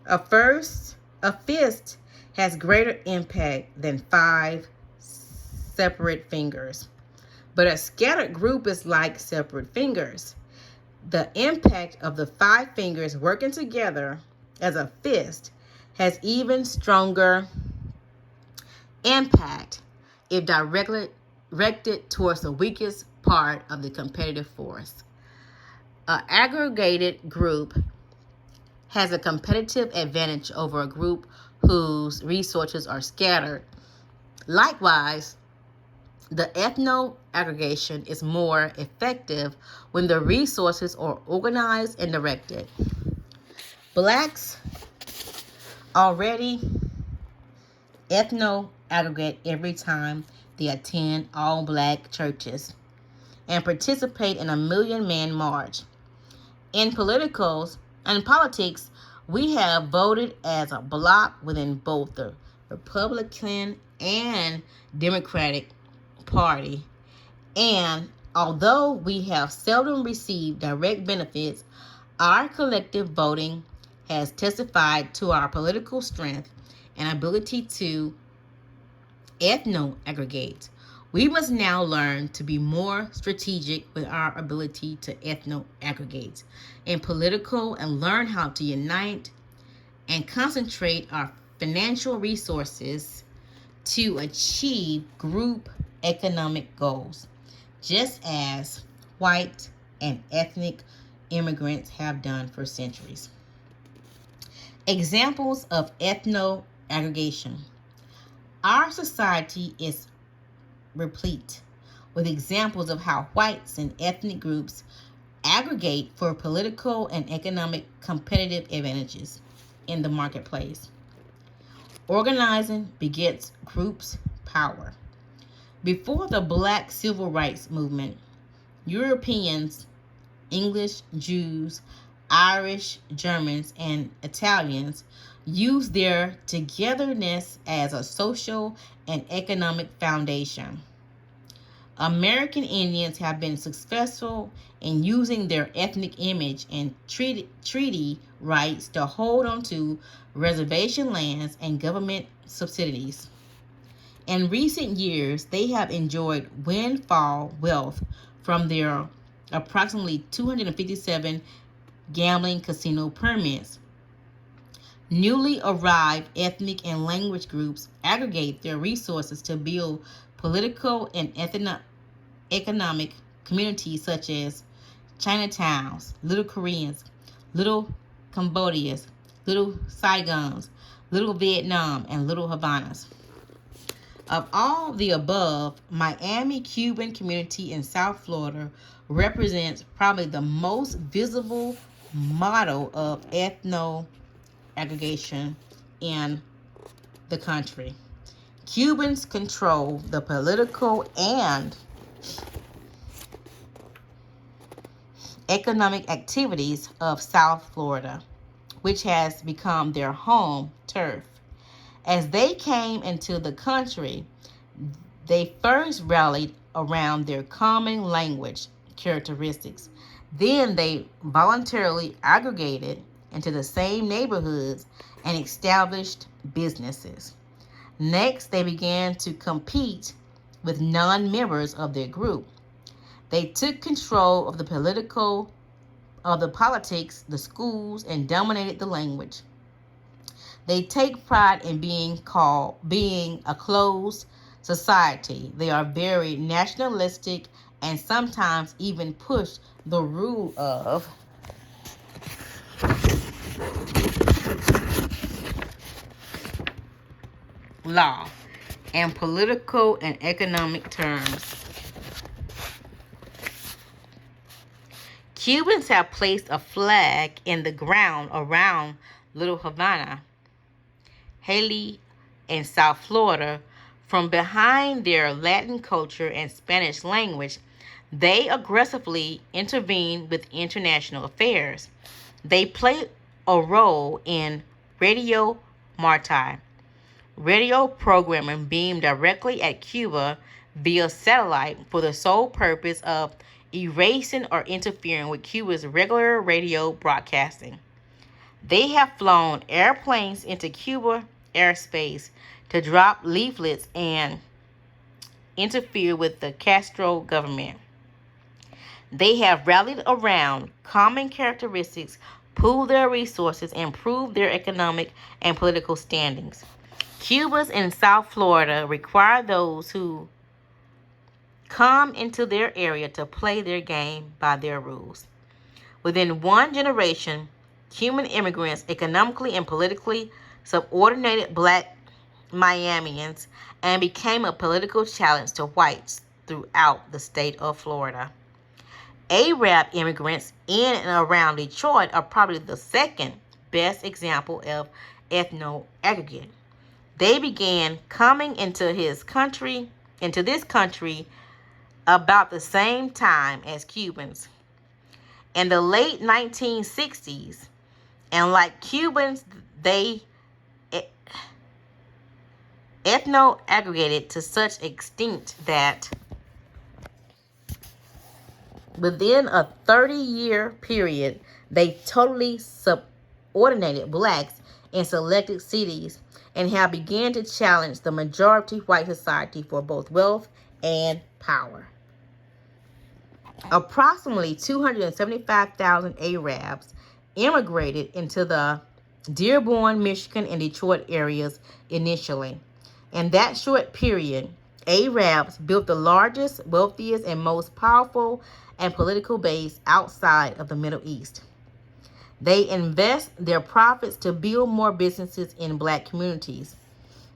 A fist has greater impact than 5 separate fingers, but a scattered group is like separate fingers. The impact of the 5 fingers working together as a fist has even stronger impact if directly directed towards the weakest part of the competitive force. An aggregated group has a competitive advantage over a group whose resources are scattered. Likewise, the ethnoaggregation is more effective when the resources are organized and directed. Blacks already ethnoaggregate every time they attend all Black churches and participate in a million-man march. In politics, we have voted as a bloc within both the Republican and Democratic Party. And although we have seldom received direct benefits, our collective voting has testified to our political strength and ability to ethno-aggregate. We must now learn to be more strategic with our ability to ethno-aggregate in political and learn how to unite and concentrate our financial resources to achieve group economic goals, just as white and ethnic immigrants have done for centuries. Examples of ethno-aggregation. Our society is replete with examples of how whites and ethnic groups aggregate for political and economic competitive advantages in the marketplace. Organizing begets groups' power. Before the Black Civil Rights Movement, Europeans, English, Jews, Irish, Germans, and Italians used their togetherness as a social and economic foundation. American Indians have been successful in using their ethnic image and treaty rights to hold on to reservation lands and government subsidies. In recent years, they have enjoyed windfall wealth from their approximately 257 gambling casino permits. Newly arrived ethnic and language groups aggregate their resources to build political and economic communities such as Chinatowns, Little Koreans, Little Cambodias, Little Saigons, Little Vietnam, and Little Havanas. Of all the above, Miami Cuban community in South Florida represents probably the most visible model of ethno-aggregation in the country. Cubans control the political and economic activities of South Florida, which has become their home turf. As they came into the country, they first rallied around their common language characteristics. Then they voluntarily aggregated into the same neighborhoods and established businesses. Next, they began to compete with non-members of their group. They took control of the politics, the schools, and dominated the language. They take pride in being a closed society. They are very nationalistic and sometimes even push the rule of law in political and economic terms. Cubans have placed a flag in the ground around Little Havana, Haiti, and South Florida. From behind their Latin culture and Spanish language, they aggressively intervene with international affairs. They play a role in Radio Marti, radio programming beamed directly at Cuba via satellite for the sole purpose of erasing or interfering with Cuba's regular radio broadcasting. They have flown airplanes into Cuba airspace to drop leaflets and interfere with the Castro government. They have rallied around common characteristics, pooled their resources, and improved their economic and political standings. Cubans in South Florida require those who come into their area to play their game by their rules. Within one generation, Cuban immigrants economically and politically subordinated Black Miamians and became a political challenge to whites throughout the state of Florida. Arab immigrants in and around Detroit are probably the second best example of ethno-aggregate. They began coming into this country about the same time as Cubans. In the late 1960s, and like Cubans, they ethno-aggregated to such extent that within a 30-year period, they totally subordinated Blacks in selected cities and have begun to challenge the majority white society for both wealth and power. Approximately 275,000 Arabs immigrated into the Dearborn, Michigan, and Detroit areas initially. In that short period, Arabs built the largest, wealthiest, and most powerful and political base outside of the Middle East. They invest their profits to build more businesses in black communities.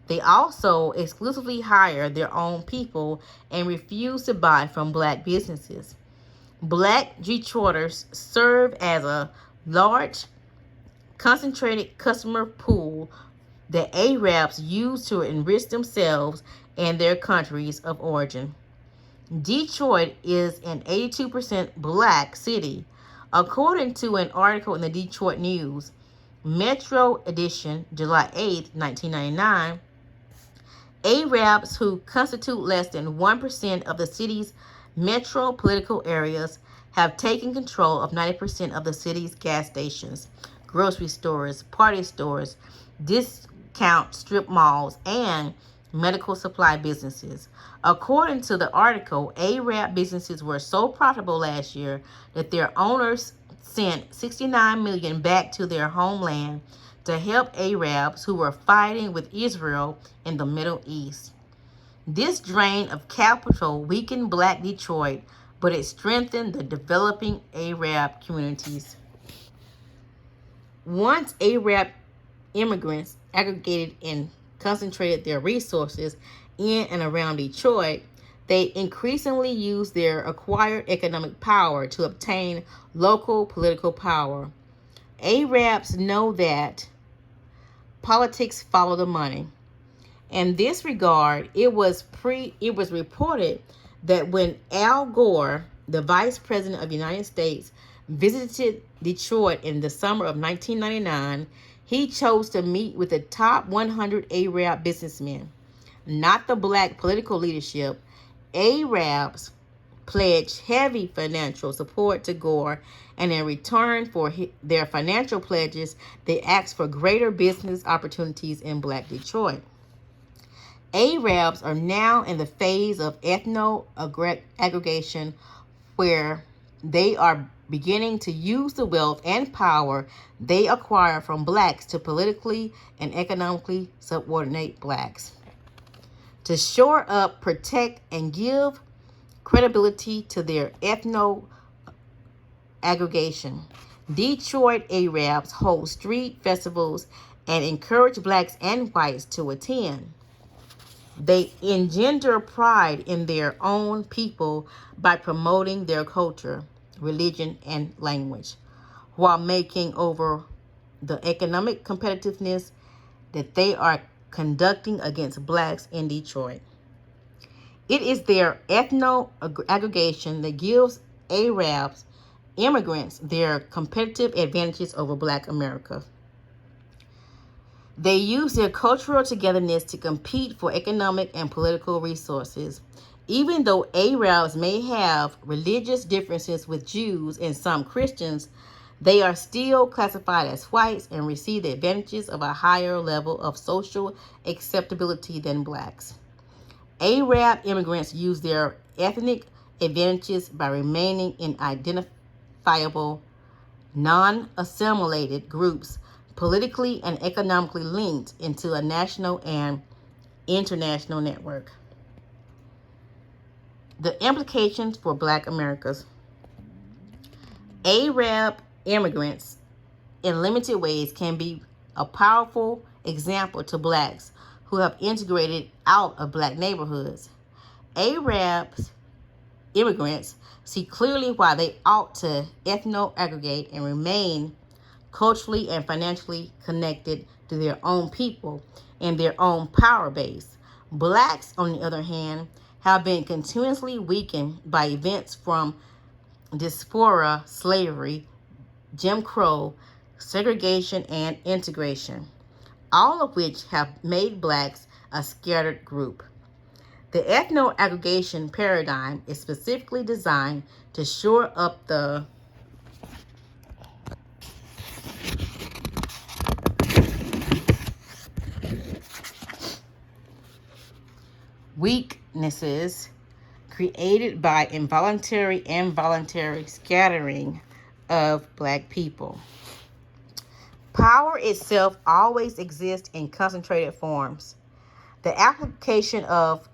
They also exclusively hire their own people and refuse to buy from black businesses. Black Detroiters serve as a large, concentrated customer pool that Arabs use to enrich themselves and their countries of origin. Detroit is an 82% black city, according to an article in the Detroit News, Metro Edition, July 8, 1999. Arabs, who constitute less than 1% of the city's metro political areas, have taken control of 90% of the city's gas stations, grocery stores, party stores, discount strip malls, and medical supply businesses. According to the article, Arab businesses were so profitable last year that their owners sent $69 million back to their homeland to help Arabs who were fighting with Israel in the Middle East. This drain of capital weakened black Detroit, but it strengthened the developing Arab communities. Once Arab immigrants aggregated and concentrated their resources in and around Detroit, they increasingly used their acquired economic power to obtain local political power. Arabs know that politics follow the money. In this regard, it was reported that when Al Gore, the Vice President of the United States, visited Detroit in the summer of 1999, he chose to meet with the top 100 Arab businessmen, not the black political leadership. Arabs pledged heavy financial support to Gore, and in return for their financial pledges, they asked for greater business opportunities in black Detroit. Arabs are now in the phase of ethno-aggregation, where they are beginning to use the wealth and power they acquire from blacks to politically and economically subordinate blacks. To shore up, protect, and give credibility to their ethno-aggregation, Detroit Arabs hold street festivals and encourage blacks and whites to attend. They engender pride in their own people by promoting their culture, religion, and language, while making over the economic competitiveness that they are conducting against blacks in Detroit. It is their ethno-aggregation that gives Arabs immigrants their competitive advantages over black America. They use their cultural togetherness to compete for economic and political resources. Even though Arabs may have religious differences with Jews and some Christians, they are still classified as whites and receive the advantages of a higher level of social acceptability than blacks. Arab immigrants use their ethnic advantages by remaining in identifiable, non-assimilated groups, politically and economically linked into a national and international network. The implications for Black Americans. Arab immigrants, in limited ways, can be a powerful example to blacks who have integrated out of black neighborhoods. Arab immigrants see clearly why they ought to ethno-aggregate and remain culturally and financially connected to their own people and their own power base. Blacks, on the other hand, have been continuously weakened by events from diaspora, slavery, Jim Crow, segregation, and integration, all of which have made blacks a scattered group. The ethno-aggregation paradigm is specifically designed to shore up the weaknesses created by involuntary and voluntary scattering of Black people. Power itself always exists in concentrated forms. The application of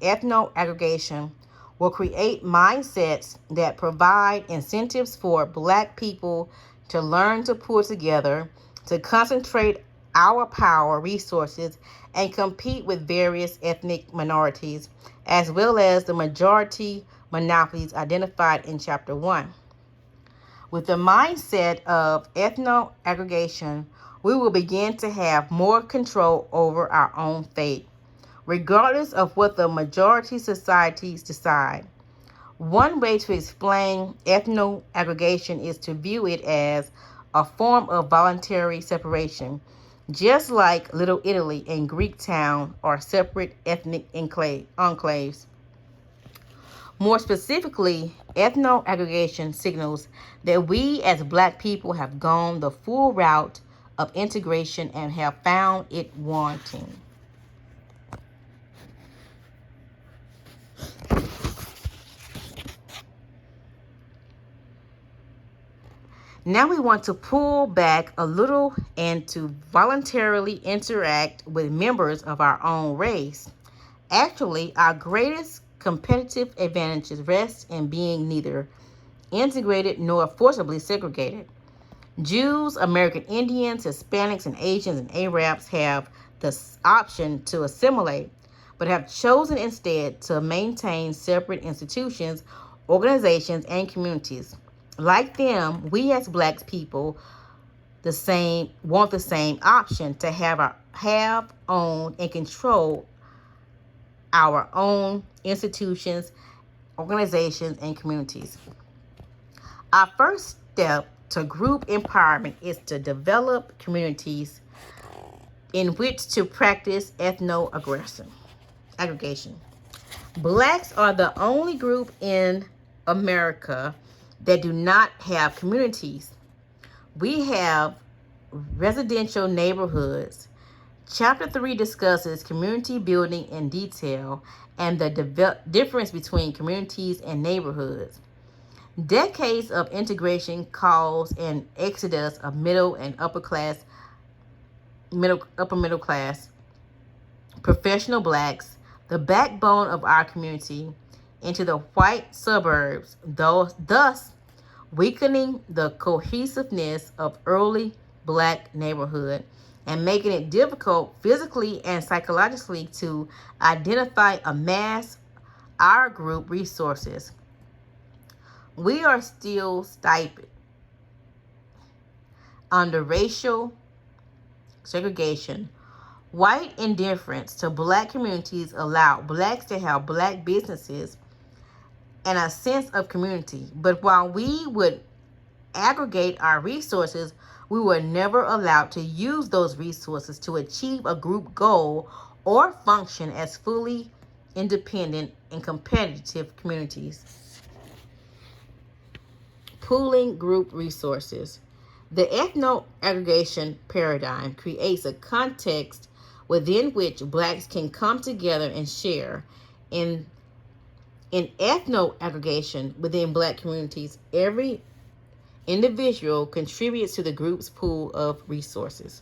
ethno-aggregation will create mindsets that provide incentives for Black people to learn to pull together, to concentrate our power resources, and compete with various ethnic minorities, as well as the majority monopolies identified in Chapter 1. With the mindset of ethno-aggregation, we will begin to have more control over our own fate, regardless of what the majority societies decide. One way to explain ethno-aggregation is to view it as a form of voluntary separation, just like Little Italy and Greek town are separate ethnic enclaves. More specifically, ethno-aggregation signals that we as Black people have gone the full route of integration and have found it wanting. Now we want to pull back a little and to voluntarily interact with members of our own race. Actually, our greatest competitive advantages rest in being neither integrated nor forcibly segregated. Jews, American Indians, Hispanics, and Asians and Arabs have the option to assimilate, but have chosen instead to maintain separate institutions, organizations, and communities. Like them, we as Black people want the same option to have, own, and control our own institutions, organizations, and communities. Our first step to group empowerment is to develop communities in which to practice ethno-aggregation. Blacks are the only group in America that do not have communities. We have residential neighborhoods. Chapter 3 discusses community building in detail and the difference between communities and neighborhoods. Decades of integration caused an exodus of upper middle class, professional Blacks, the backbone of our community, into the white suburbs, thus weakening the cohesiveness of early Black neighborhood and making it difficult physically and psychologically to identify, amass our group resources. We are still stipend under racial segregation. White indifference to Black communities allowed Blacks to have Black businesses and a sense of community. But while we would aggregate our resources, we were never allowed to use those resources to achieve a group goal or function as fully independent and competitive communities. Pooling group resources. The ethno-aggregation paradigm creates a context within which Blacks can come together and share. In ethno-aggregation within Black communities, every individual contributes to the group's pool of resources.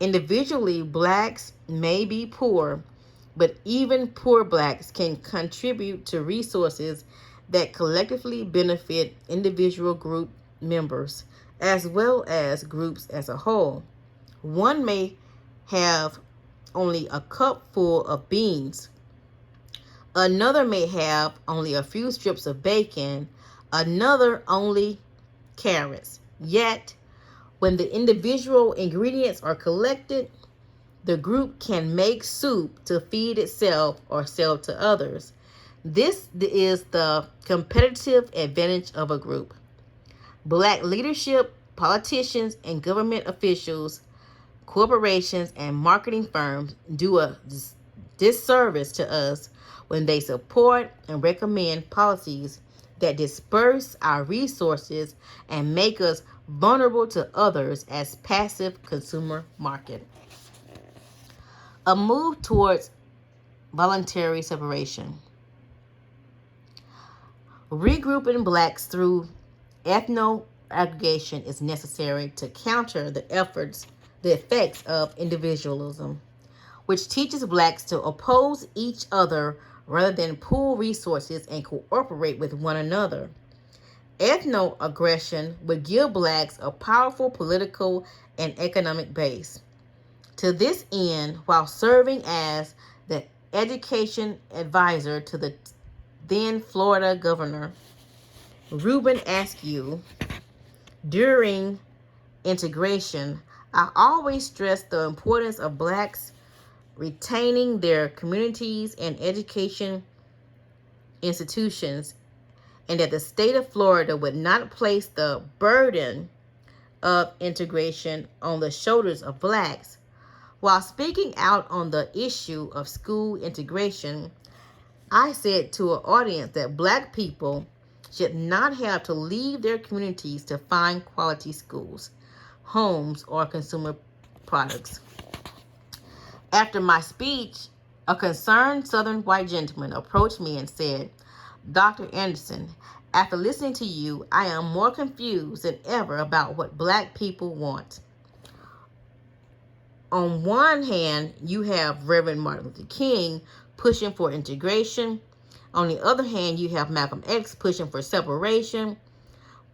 Individually, Blacks may be poor, but even poor Blacks can contribute to resources that collectively benefit individual group members as well as groups as a whole. One may have only a cup full of beans. Another may have only a few strips of bacon. Another only carrots. Yet, when the individual ingredients are collected, the group can make soup to feed itself or sell to others. This is the competitive advantage of a group. Black leadership, politicians, and government officials, corporations, and marketing firms do a disservice to us when they support and recommend policies that disperse our resources and make us vulnerable to others as passive consumer market. A move towards voluntary separation. Regrouping blacks through ethno-aggregation is necessary to counter the effects of individualism, which teaches blacks to oppose each other rather than pool resources and cooperate with one another. Ethno-aggression would give blacks a powerful political and economic base. To this end, while serving as the education advisor to the then Florida Governor Reuben Askew during integration, I always stressed the importance of blacks retaining their communities and education institutions, and that the state of Florida would not place the burden of integration on the shoulders of blacks. While speaking out on the issue of school integration, I said to an audience that black people should not have to leave their communities to find quality schools, homes, or consumer products. After my speech, a concerned Southern white gentleman approached me and said, "Dr. Anderson, after listening to you, I am more confused than ever about what black people want. On one hand, you have Reverend Martin Luther King pushing for integration. On the other hand, you have Malcolm X pushing for separation.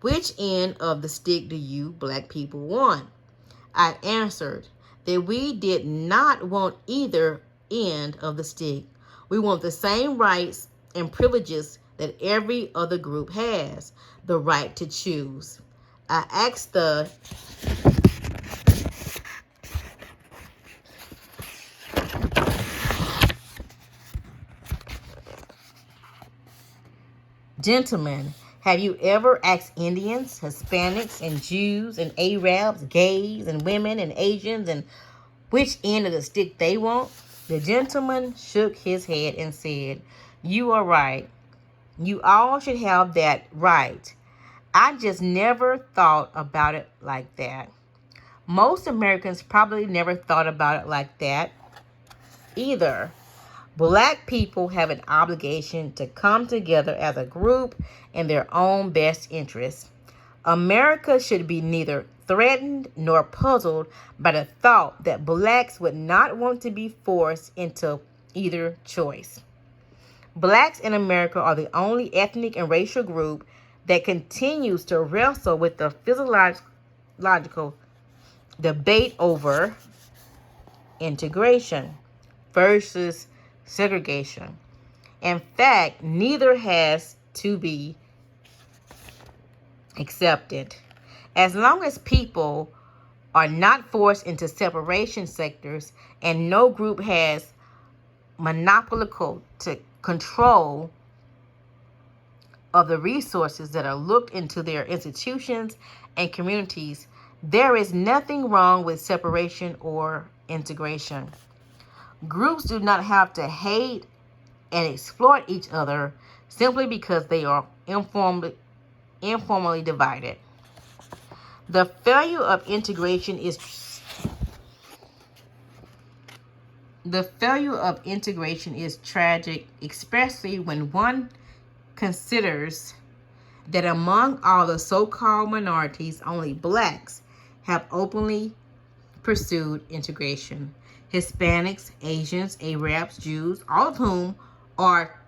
Which end of the stick do you black people want?" I answered that we did not want either end of the stick. We want the same rights and privileges that every other group has, the right to choose. I asked the gentlemen, have you ever asked Indians, Hispanics, and Jews, and Arabs, gays, and women, and Asians, and which end of the stick they want? The gentleman shook his head and said, "You are right. You all should have that right. I just never thought about it like that." Most Americans probably never thought about it like that either. Black people have an obligation to come together as a group in their own best interests. America should be neither threatened nor puzzled by the thought that blacks would not want to be forced into either choice. Blacks in America are the only ethnic and racial group that continues to wrestle with the physiological debate over integration versus segregation. In fact, neither has to be accepted. As long as people are not forced into separation sectors and no group has monopolical control of the resources that are looked into their institutions and communities, there is nothing wrong with separation or integration. Groups do not have to hate and exploit each other simply because they are informally divided. The failure of integration is tragic, especially when one considers that among all the so-called minorities, only blacks have openly pursued integration. Hispanics, Asians, Arabs, Jews, all of whom are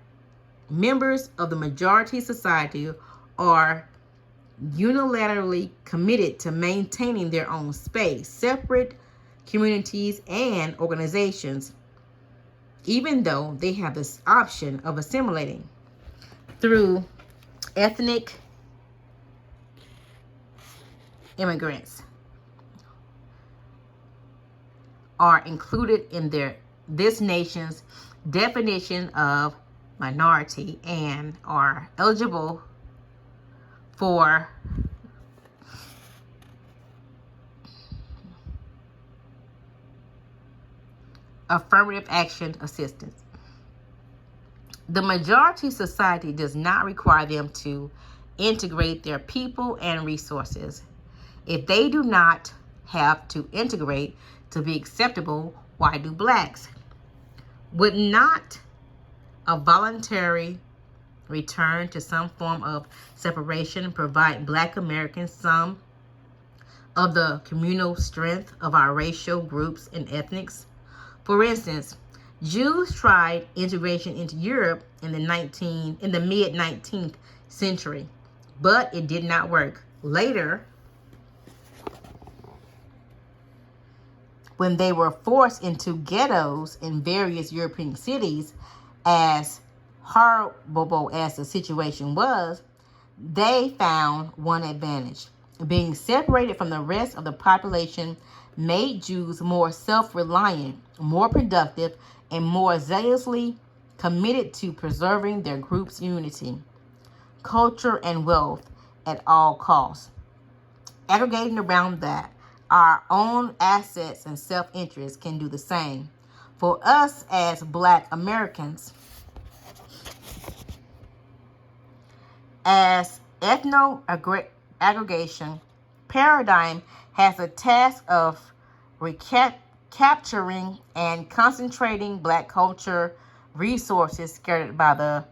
members of the majority society, are unilaterally committed to maintaining their own space, separate communities and organizations, even though they have this option of assimilating through ethnic immigrants are included in this nation's definition of minority and are eligible for affirmative action assistance. The majority society does not require them to integrate their people and resources. If they do not have to integrate to be acceptable, why do blacks? Would not a voluntary return to some form of separation provide Black Americans some of the communal strength of our racial groups and ethnics? For instance, Jews tried integration into Europe in the mid 19th century, but it did not work. Later, when they were forced into ghettos in various European cities, as horrible as the situation was, they found one advantage. Being separated from the rest of the population made Jews more self-reliant, more productive, and more zealously committed to preserving their group's unity, culture, and wealth at all costs. Aggregating around that, our own assets and self-interest can do the same. For us as Black Americans, as ethno-aggregation paradigm has a task of capturing and concentrating Black culture resources scattered by the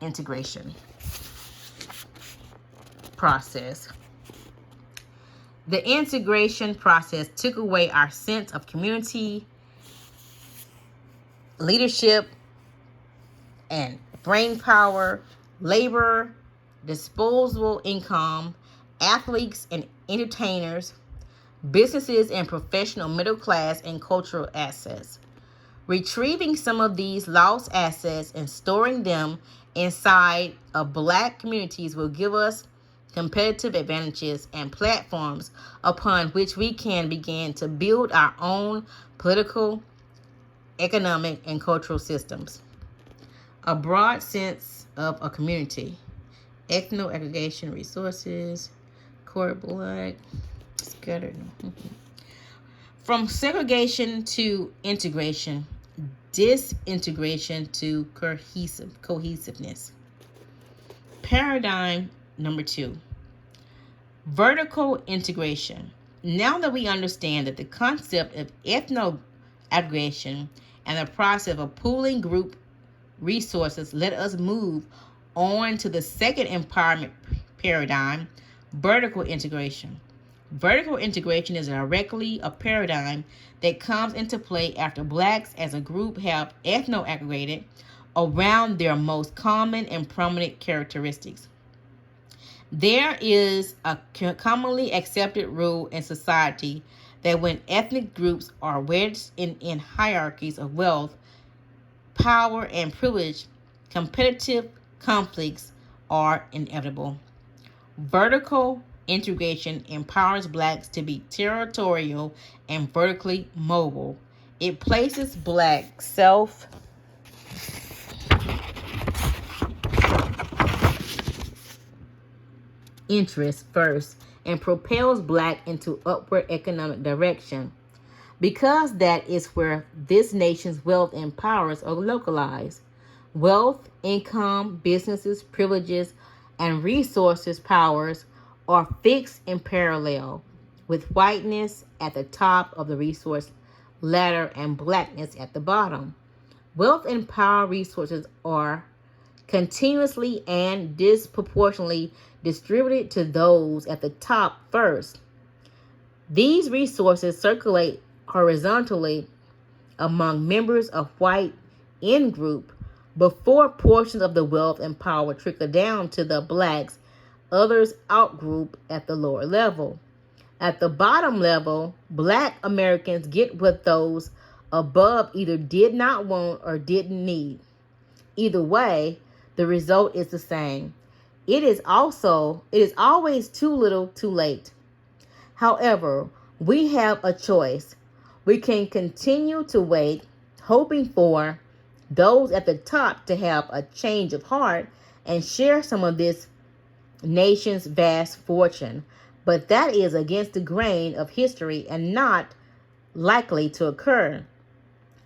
integration process. The integration process took away our sense of community, leadership, and brain power, labor, disposable income, athletes and entertainers, businesses and professional middle class and cultural assets. Retrieving some of these lost assets and storing them inside of Black communities will give us competitive advantages and platforms upon which we can begin to build our own political, economic, and cultural systems. A broad sense of a community, ethno-aggregation resources, core Black, scattered. From segregation to integration, disintegration to cohesiveness. Paradigm number 2. Vertical integration. Now that we understand that the concept of ethno-aggregation and the process of pooling group resources, let us move on to the second empowerment paradigm, vertical integration. Vertical integration is directly a paradigm that comes into play after Blacks as a group have ethno-aggregated around their most common and prominent characteristics. There is a commonly accepted rule in society that when ethnic groups are wedged in hierarchies of wealth, power, and privilege, competitive conflicts are inevitable. Vertical integration empowers Blacks to be territorial and vertically mobile. It places Black self-interest first and propels Black into upward economic direction, because that is where this nation's wealth and powers are localized. Wealth, income, businesses, privileges, and resources powers are fixed in parallel, with whiteness at the top of the resource ladder and Blackness at the bottom. Wealth and power resources are continuously and disproportionately distributed to those at the top first. These resources circulate horizontally among members of white in-group before portions of the wealth and power trickle down to the Blacks, others out-group at the lower level. At the bottom level, Black Americans get what those above either did not want or didn't need. Either way, the result is the same. It is always too little too late. However, we have a choice. We can continue to wait, hoping for those at the top to have a change of heart and share some of this nation's vast fortune. But that is against the grain of history and not likely to occur.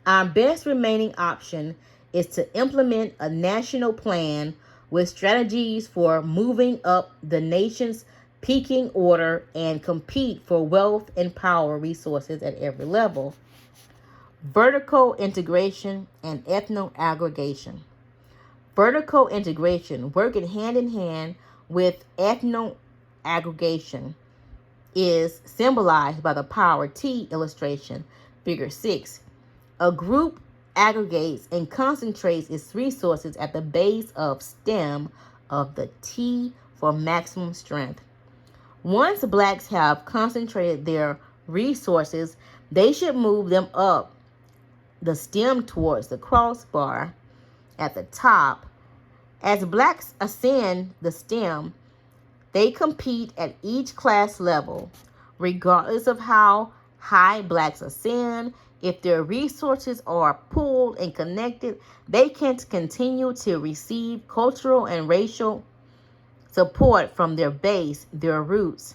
Our best remaining option is to implement a national plan with strategies for moving up the nation's pecking order and compete for wealth and power resources at every level. Vertical integration and ethno-aggregation. Vertical integration, working hand in hand with ethno-aggregation, is symbolized by the power T illustration, figure 6. A group aggregates and concentrates its resources at the base of stem of the T for maximum strength. Once blacks have concentrated their resources, they should move them up the stem towards the crossbar at the top. As blacks ascend the stem, they compete at each class level. Regardless of how high blacks ascend, if their resources are pooled and connected, they can continue to receive cultural and racial support from their base, their roots.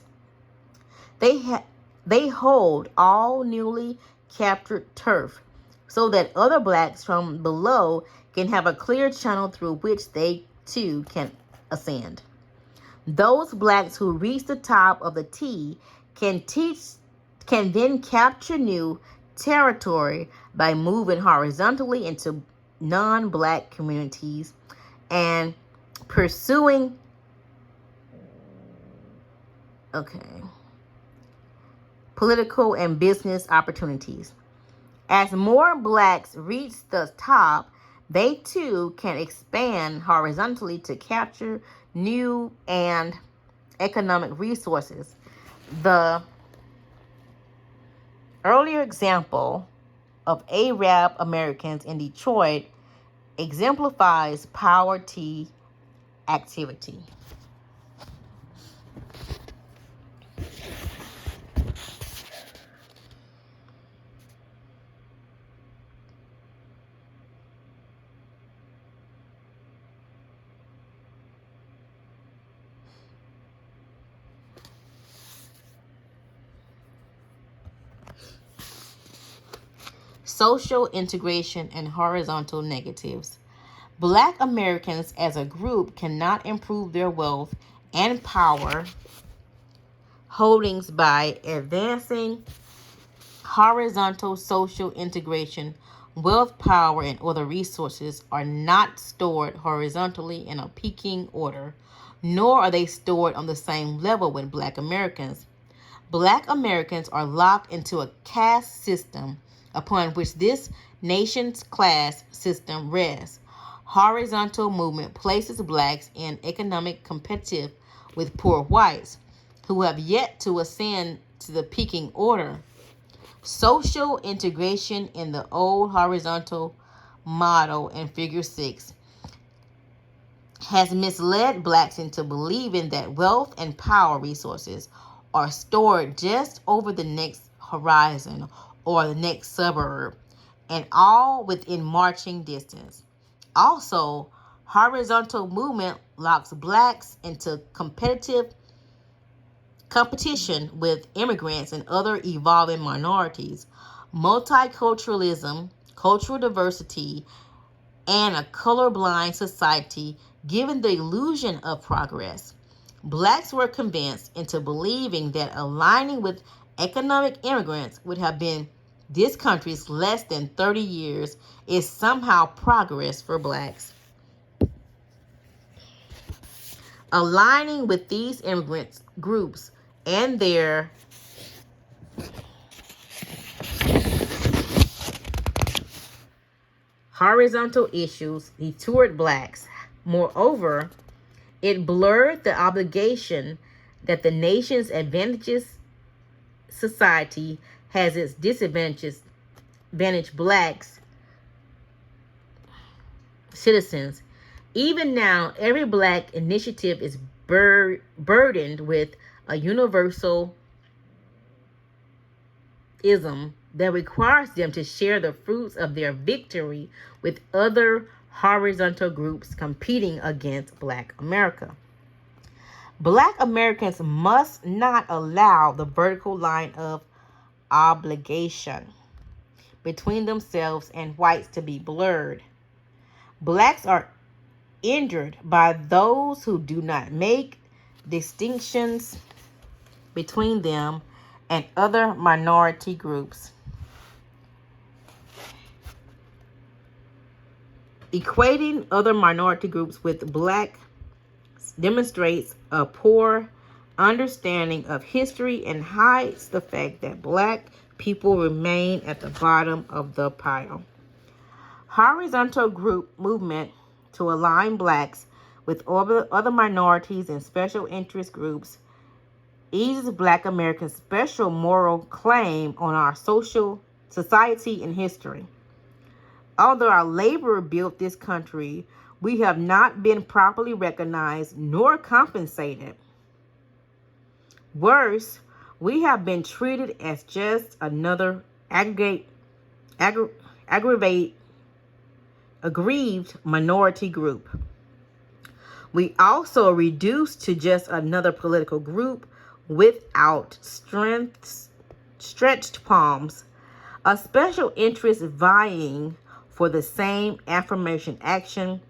They hold all newly captured turf so that other blacks from below can have a clear channel through which they too can ascend. Those blacks who reach the top of the T can then capture new territory by moving horizontally into non-black communities and pursuing political and business opportunities. As more blacks reach the top, they too can expand horizontally to capture new and economic resources. The earlier example of Arab Americans in Detroit exemplifies power T activity. Social integration and horizontal negatives. Black Americans as a group cannot improve their wealth and power holdings by advancing horizontal social integration. Wealth, power, and other resources are not stored horizontally in a peaking order, nor are they stored on the same level with Black Americans. Black Americans are locked into a caste system upon which this nation's class system rests. Horizontal movement places blacks in economic competitive with poor whites who have yet to ascend to the peaking order. Social integration in the old horizontal model in figure 6 has misled blacks into believing that wealth and power resources are stored just over the next horizon or the next suburb, and all within marching distance. Also, horizontal movement locks blacks into competition with immigrants and other evolving minorities. Multiculturalism, cultural diversity, and a colorblind society given the illusion of progress. Blacks were convinced into believing that aligning with economic immigrants would have been this country's less than 30 years is somehow progress for blacks. Aligning with these immigrant groups and their horizontal issues detoured blacks. Moreover, it blurred the obligation that the nation's advantageous society has its disadvantaged blacks citizens. Even now, every black initiative is burdened with a universalism that requires them to share the fruits of their victory with other horizontal groups competing against Black America. Black Americans must not allow the vertical line of obligation between themselves and whites to be blurred. Blacks are injured by those who do not make distinctions between them and other minority groups. Equating other minority groups with black demonstrates a poor understanding of history and hides the fact that black people remain at the bottom of the pile. Horizontal group movement to align blacks with other minorities and special interest groups eases Black Americans' special moral claim on our society and history. Although our labor built this country, we have not been properly recognized nor compensated. Worse, we have been treated as just another aggrieved minority group. We also reduced to just another political group without stretched palms, a special interest vying for the same affirmation action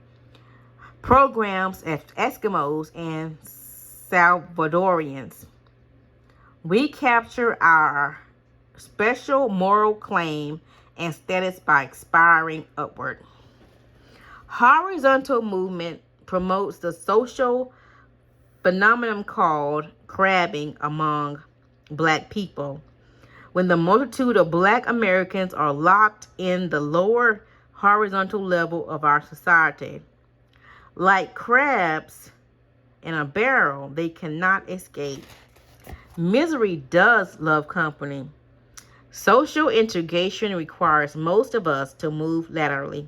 programs as Eskimos and Salvadorians. We capture our special moral claim and status by aspiring upward. Horizontal movement promotes the social phenomenon called crabbing among black people. When the multitude of black Americans are locked in the lower horizontal level of our society. Like crabs in a barrel, they cannot escape. Misery does love company. Social integration requires most of us to move laterally.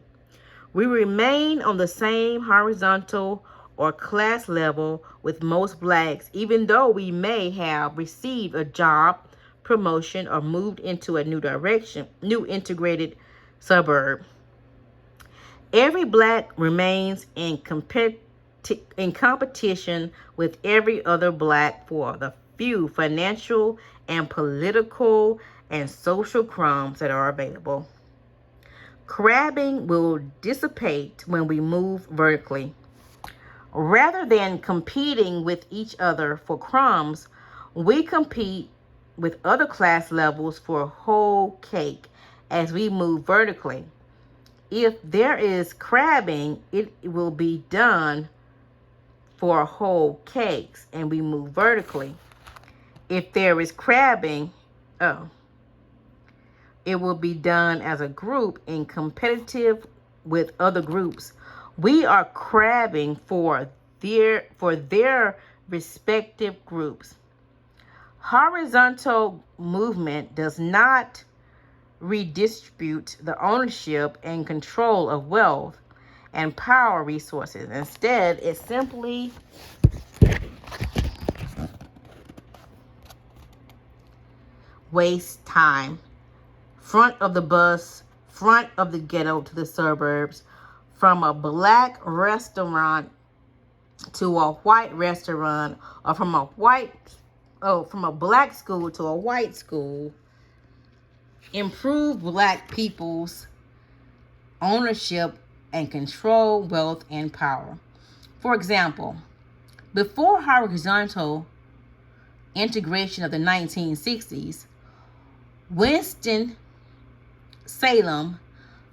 We remain on the same horizontal or class level with most blacks, even though we may have received a job, promotion, or moved into a new integrated suburb. Every black remains in competition with every other black for the few financial and political and social crumbs that are available. Crabbing will dissipate when we move vertically. Rather than competing with each other for crumbs, we compete with other class levels for whole cake as we move vertically. If there is crabbing, it will be done for whole cakes and we move vertically. If there is crabbing, it will be done as a group in competitive with other groups. We are crabbing for their respective groups. Horizontal movement does not redistribute the ownership and control of wealth and power resources. Instead, it simply wastes time. Front of the bus, front of the ghetto to the suburbs, from a black restaurant to a white restaurant, or from a black school to a white school. Improve black people's ownership and control wealth and power. For example, before horizontal integration of the 1960s, Winston-Salem,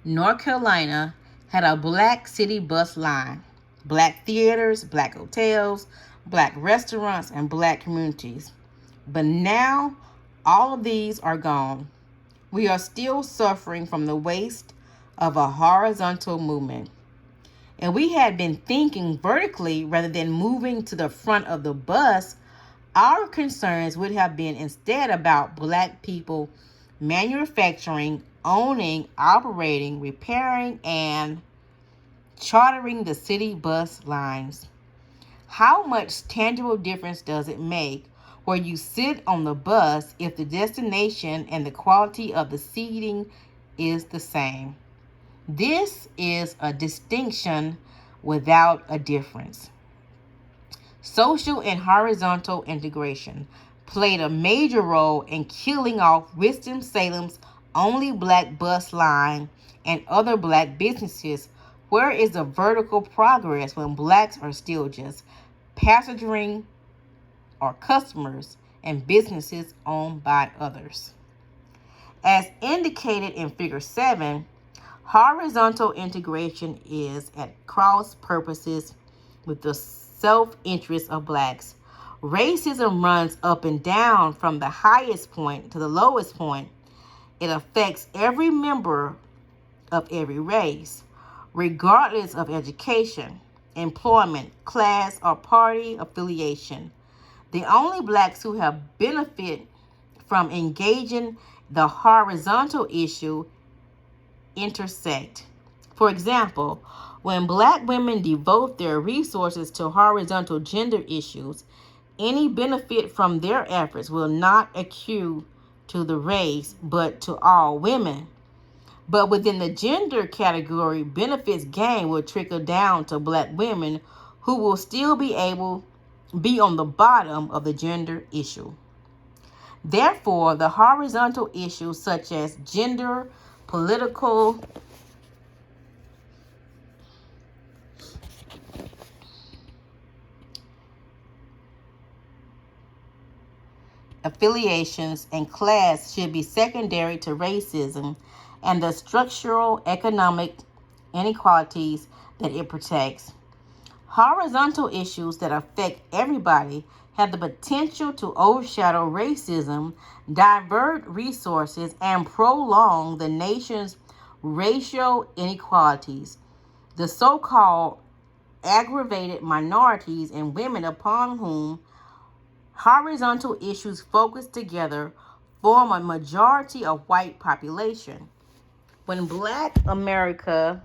North Carolina, had a black city bus line, black theaters, black hotels, black restaurants, and black communities. But now, all of these are gone. We are still suffering from the waste of a horizontal movement. And we had been thinking vertically rather than moving to the front of the bus. Our concerns would have been instead about black people manufacturing, owning, operating, repairing, and chartering the city bus lines. How much tangible difference does it make where you sit on the bus if the destination and the quality of the seating is the same? This is a distinction without a difference. Social and horizontal integration played a major role in killing off Winston-Salem's only black bus line and other black businesses. Where is the vertical progress when blacks are still just passengering or customers and businesses owned by others? As indicated in Figure 7, Horizontal integration is at cross purposes with the self-interest of blacks. Racism runs up and down from the highest point to the lowest point. It affects every member of every race, regardless of education, employment, class, or party affiliation. The only blacks who have benefited from engaging the horizontal issue intersect. For example, when black women devote their resources to horizontal gender issues, any benefit from their efforts will not accrue to the race but to all women. But within the gender category, benefits gained will trickle down to black women who will still be on the bottom of the gender issue. Therefore, the horizontal issues such as gender, political, affiliations, and class should be secondary to racism and the structural economic inequalities that it protects. Horizontal issues that affect everybody have the potential to overshadow racism, divert resources, and prolong the nation's racial inequalities. The so-called aggravated minorities and women upon whom horizontal issues focused together form a majority of white population. When black Americans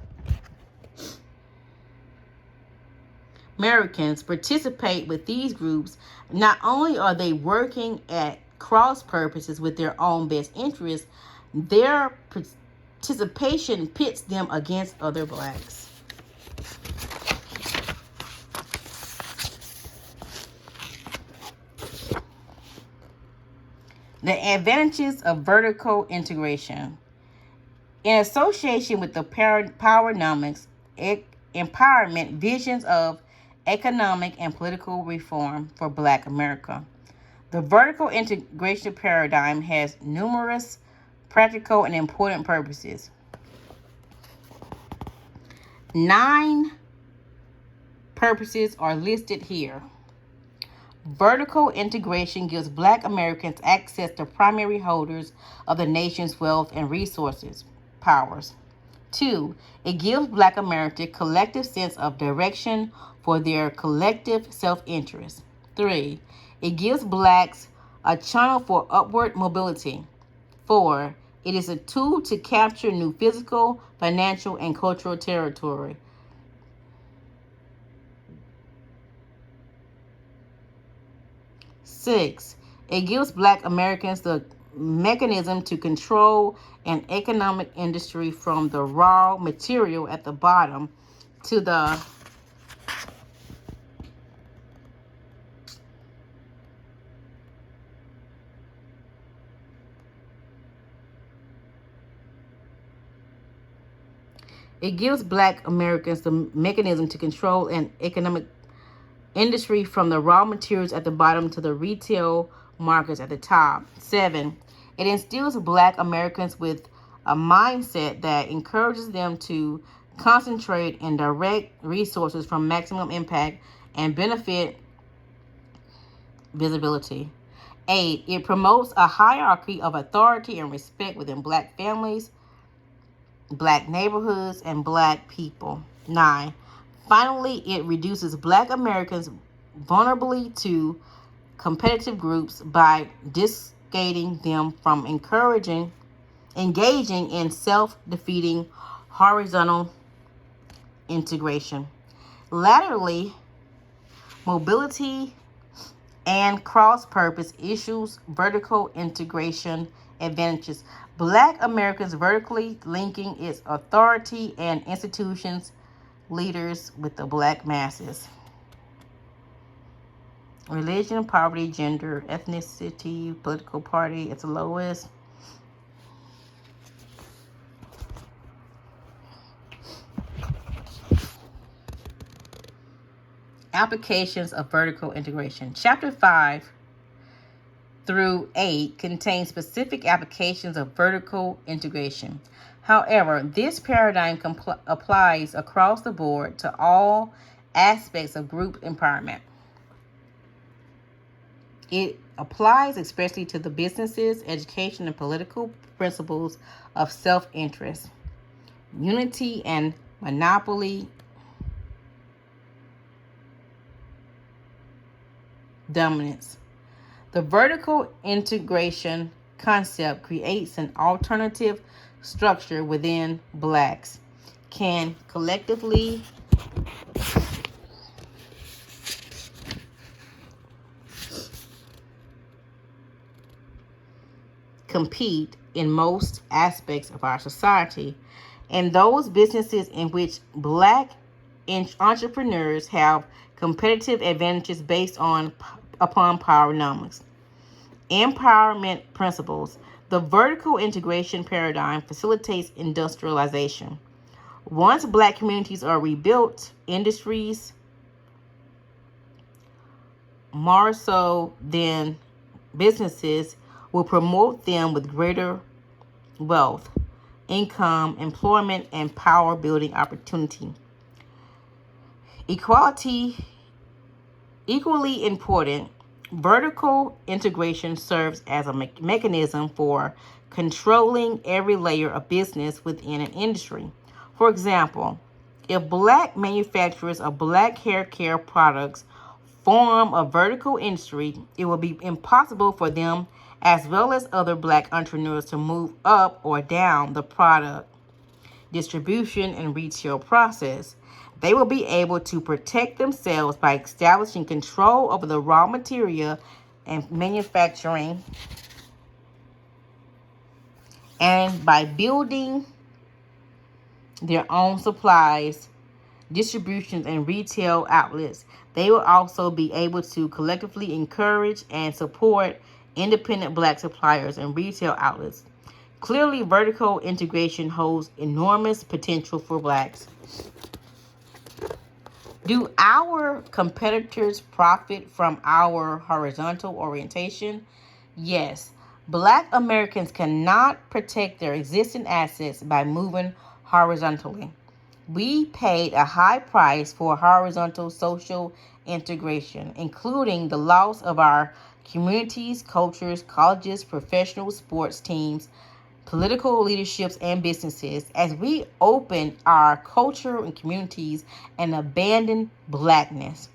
participate with these groups, not only are they working at cross purposes with their own best interests, their participation pits them against other blacks. The advantages of vertical integration. In association with the PowerNomics empowerment visions of economic and political reform for Black America, the vertical integration paradigm has numerous practical and important purposes. 9 purposes are listed here. Vertical integration gives Black Americans access to primary holders of the nation's wealth and resources, powers. 2, it gives Black Americans a collective sense of direction for their collective self-interest. 3, it gives Blacks a channel for upward mobility. 4, it is a tool to capture new physical, financial, and cultural territory. 6, it gives Black Americans the mechanism to control an economic industry from the raw material at the bottom to the It gives Black Americans the mechanism to control an economic industry from the raw materials at the bottom to the retail markets at the top. 7, it instills Black Americans with a mindset that encourages them to concentrate and direct resources from maximum impact and benefit visibility. 8, it promotes a hierarchy of authority and respect within Black families, Black neighborhoods, and Black people. 9, finally, it reduces Black Americans' vulnerability to competitive groups by dissuading them from engaging in self-defeating horizontal integration. Laterally, mobility and cross-purpose issues, vertical integration advantages. Black Americans vertically linking its authority and institutions, leaders with the Black masses. Religion, poverty, gender, ethnicity, political party, it's the lowest. Applications of vertical integration. Chapter 5 through 8 contain specific applications of vertical integration. However, this paradigm applies across the board to all aspects of group empowerment. It applies especially to the businesses, education, and political principles of self-interest, unity, and monopoly dominance. The vertical integration concept creates an alternative structure within blacks can collectively compete in most aspects of our society, and those businesses in which black entrepreneurs have competitive advantages based upon PowerNomics. Empowerment principles. The vertical integration paradigm facilitates industrialization. Once black communities are rebuilt, industries, more so than businesses, will promote them with greater wealth, income, employment, and power building opportunity. Equality, equally important, vertical integration serves as a mechanism for controlling every layer of business within an industry. For example, if black manufacturers of black hair care products form a vertical industry, it will be impossible for them, as well as other black entrepreneurs, to move up or down the product distribution and retail process. They will be able to protect themselves by establishing control over the raw material and manufacturing, and by building their own supplies, distributions, and retail outlets. They will also be able to collectively encourage and support independent black suppliers and retail outlets. Clearly, vertical integration holds enormous potential for blacks. Do our competitors profit from our horizontal orientation? Yes. Black Americans cannot protect their existing assets by moving horizontally. We paid a high price for horizontal social integration, including the loss of our communities, cultures, colleges, professional sports teams, political leaderships, and businesses, as we open our culture and communities and abandon blackness.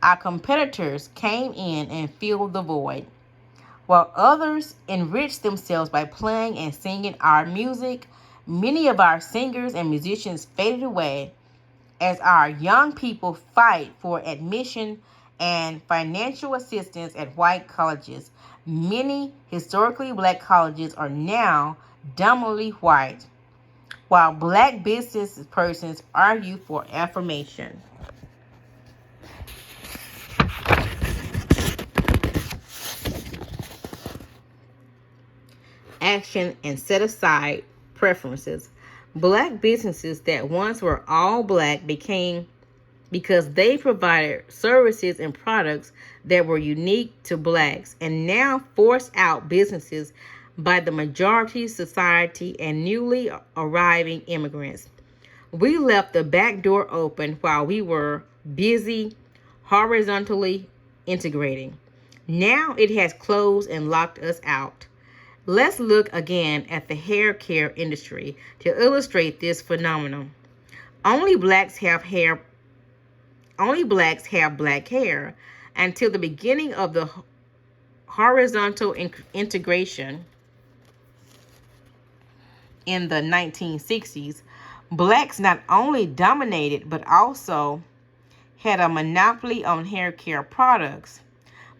Our competitors came in and filled the void, while others enriched themselves by playing and singing our music. Many of our singers and musicians faded away as our young people fight for admission and financial assistance at white colleges. Many historically black colleges are now dominantly white, while black business persons argue for affirmation, action, and set aside preferences. Black businesses that once were all black became because they provided services and products that were unique to blacks, and now force out businesses by the majority society and newly arriving immigrants. We left the back door open while we were busy horizontally integrating. Now it has closed and locked us out. Let's look again at the hair care industry to illustrate this phenomenon. Only blacks have black hair. Until the beginning of the horizontal integration in the 1960s, blacks not only dominated but also had a monopoly on hair care products.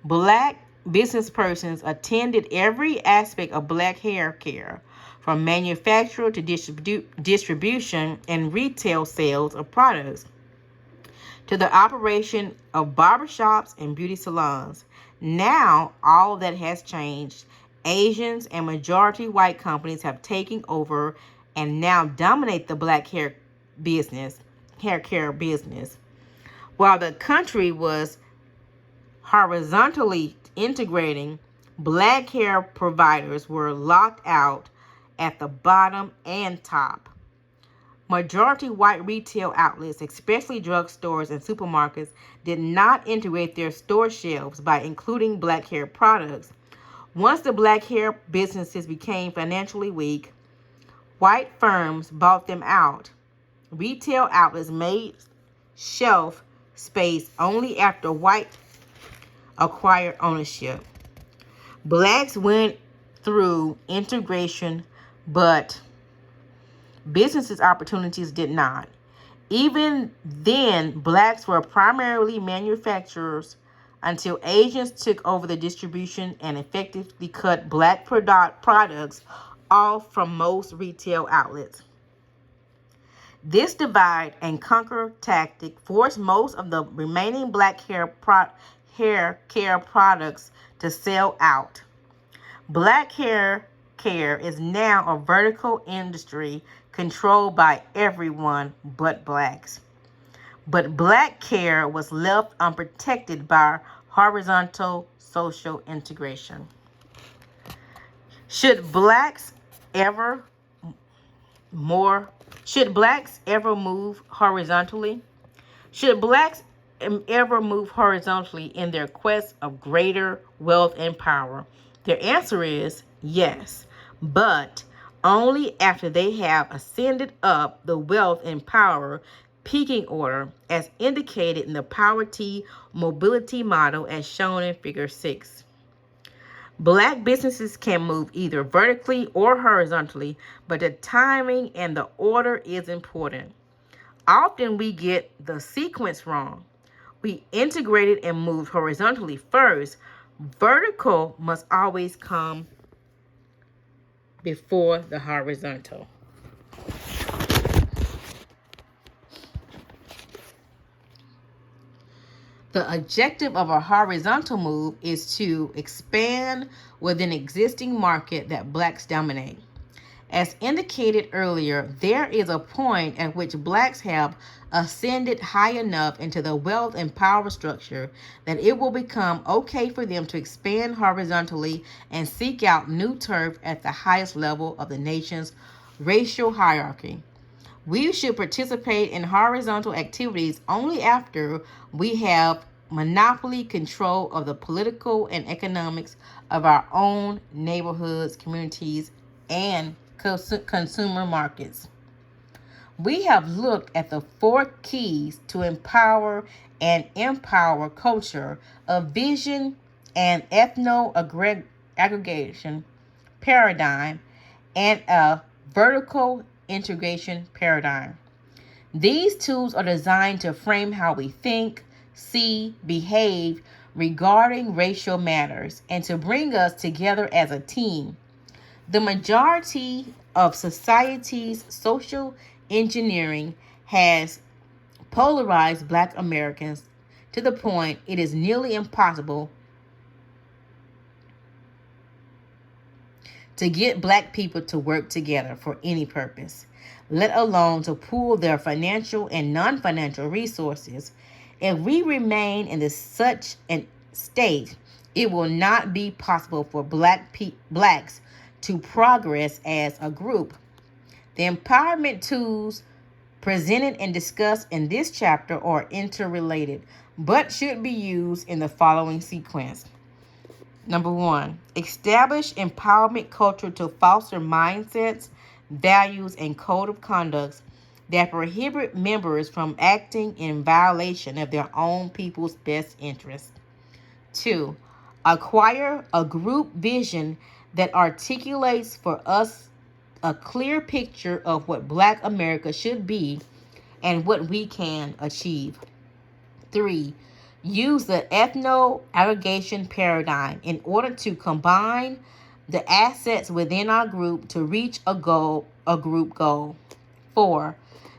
Black business persons attended every aspect of black hair care, from manufacture to distribution and retail sales of products, to the operation of barbershops and beauty salons. Now, all that has changed. Asians and majority white companies have taken over and now dominate the black hair care business. While the country was horizontally integrating, Black hair providers were locked out at the bottom and top. Majority white retail outlets, especially drugstores and supermarkets, did not integrate their store shelves by including black hair products. Once the black hair businesses became financially weak, white firms bought them out. Retail outlets made shelf space only after white acquired ownership. Blacks went through integration, but businesses' opportunities did not. Even then, blacks were primarily manufacturers until Asians took over the distribution and effectively cut black products off from most retail outlets. This divide and conquer tactic forced most of the remaining black hair care products to sell out. Black hair care is now a vertical industry controlled by everyone but blacks. But black care was left unprotected by horizontal social integration. Should blacks ever move horizontally? Should blacks ever move horizontally in their quest of greater wealth and power? Their answer is yes, but only after they have ascended up the wealth and power peaking order as indicated in the Power T mobility model as shown in Figure 6. Black businesses can move either vertically or horizontally, but the timing and the order is important. Often we get the sequence wrong. We integrated and moved horizontally first. Vertical must always come before the horizontal. The objective of a horizontal move is to expand within an existing market that blacks dominate. As indicated earlier, there is a point at which blacks have ascended high enough into the wealth and power structure that it will become okay for them to expand horizontally and seek out new turf at the highest level of the nation's racial hierarchy. We should participate in horizontal activities only after we have monopoly control of the political and economics of our own neighborhoods, communities, and consumer markets. We have looked at the 4 keys to empower and empower culture, a vision and ethno-aggregation paradigm, and a vertical integration paradigm. These tools are designed to frame how we think, see, behave regarding racial matters, and to bring us together as a team. The majority of society's social engineering has polarized Black Americans to the point it is nearly impossible to get Black people to work together for any purpose, let alone to pool their financial and non-financial resources. If we remain in such a state, it will not be possible for blacks to progress as a group. The empowerment tools presented and discussed in this chapter are interrelated, but should be used in the following sequence. Number 1, establish empowerment culture to foster mindsets, values, and code of conduct that prohibit members from acting in violation of their own people's best interests. 2, acquire a group vision that articulates for us a clear picture of what Black America should be and what we can achieve. 3, use the ethno-aggregation paradigm in order to combine the assets within our group to reach a group goal. 4,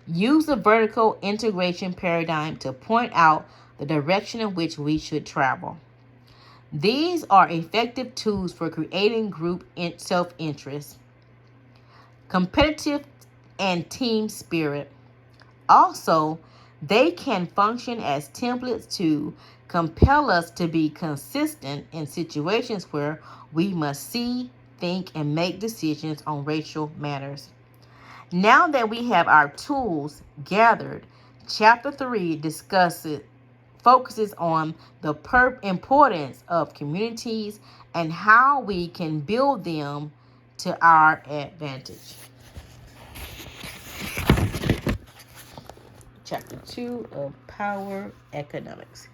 use the vertical integration paradigm to point out the direction in which we should travel. These are effective tools for creating group self-interest, competitive, and team spirit. Also, they can function as templates to compel us to be consistent in situations where we must see, think, and make decisions on racial matters. Now that we have our tools gathered, Chapter 3 focuses on the importance of communities and how we can build them to our advantage. Chapter 2 of Power Economics.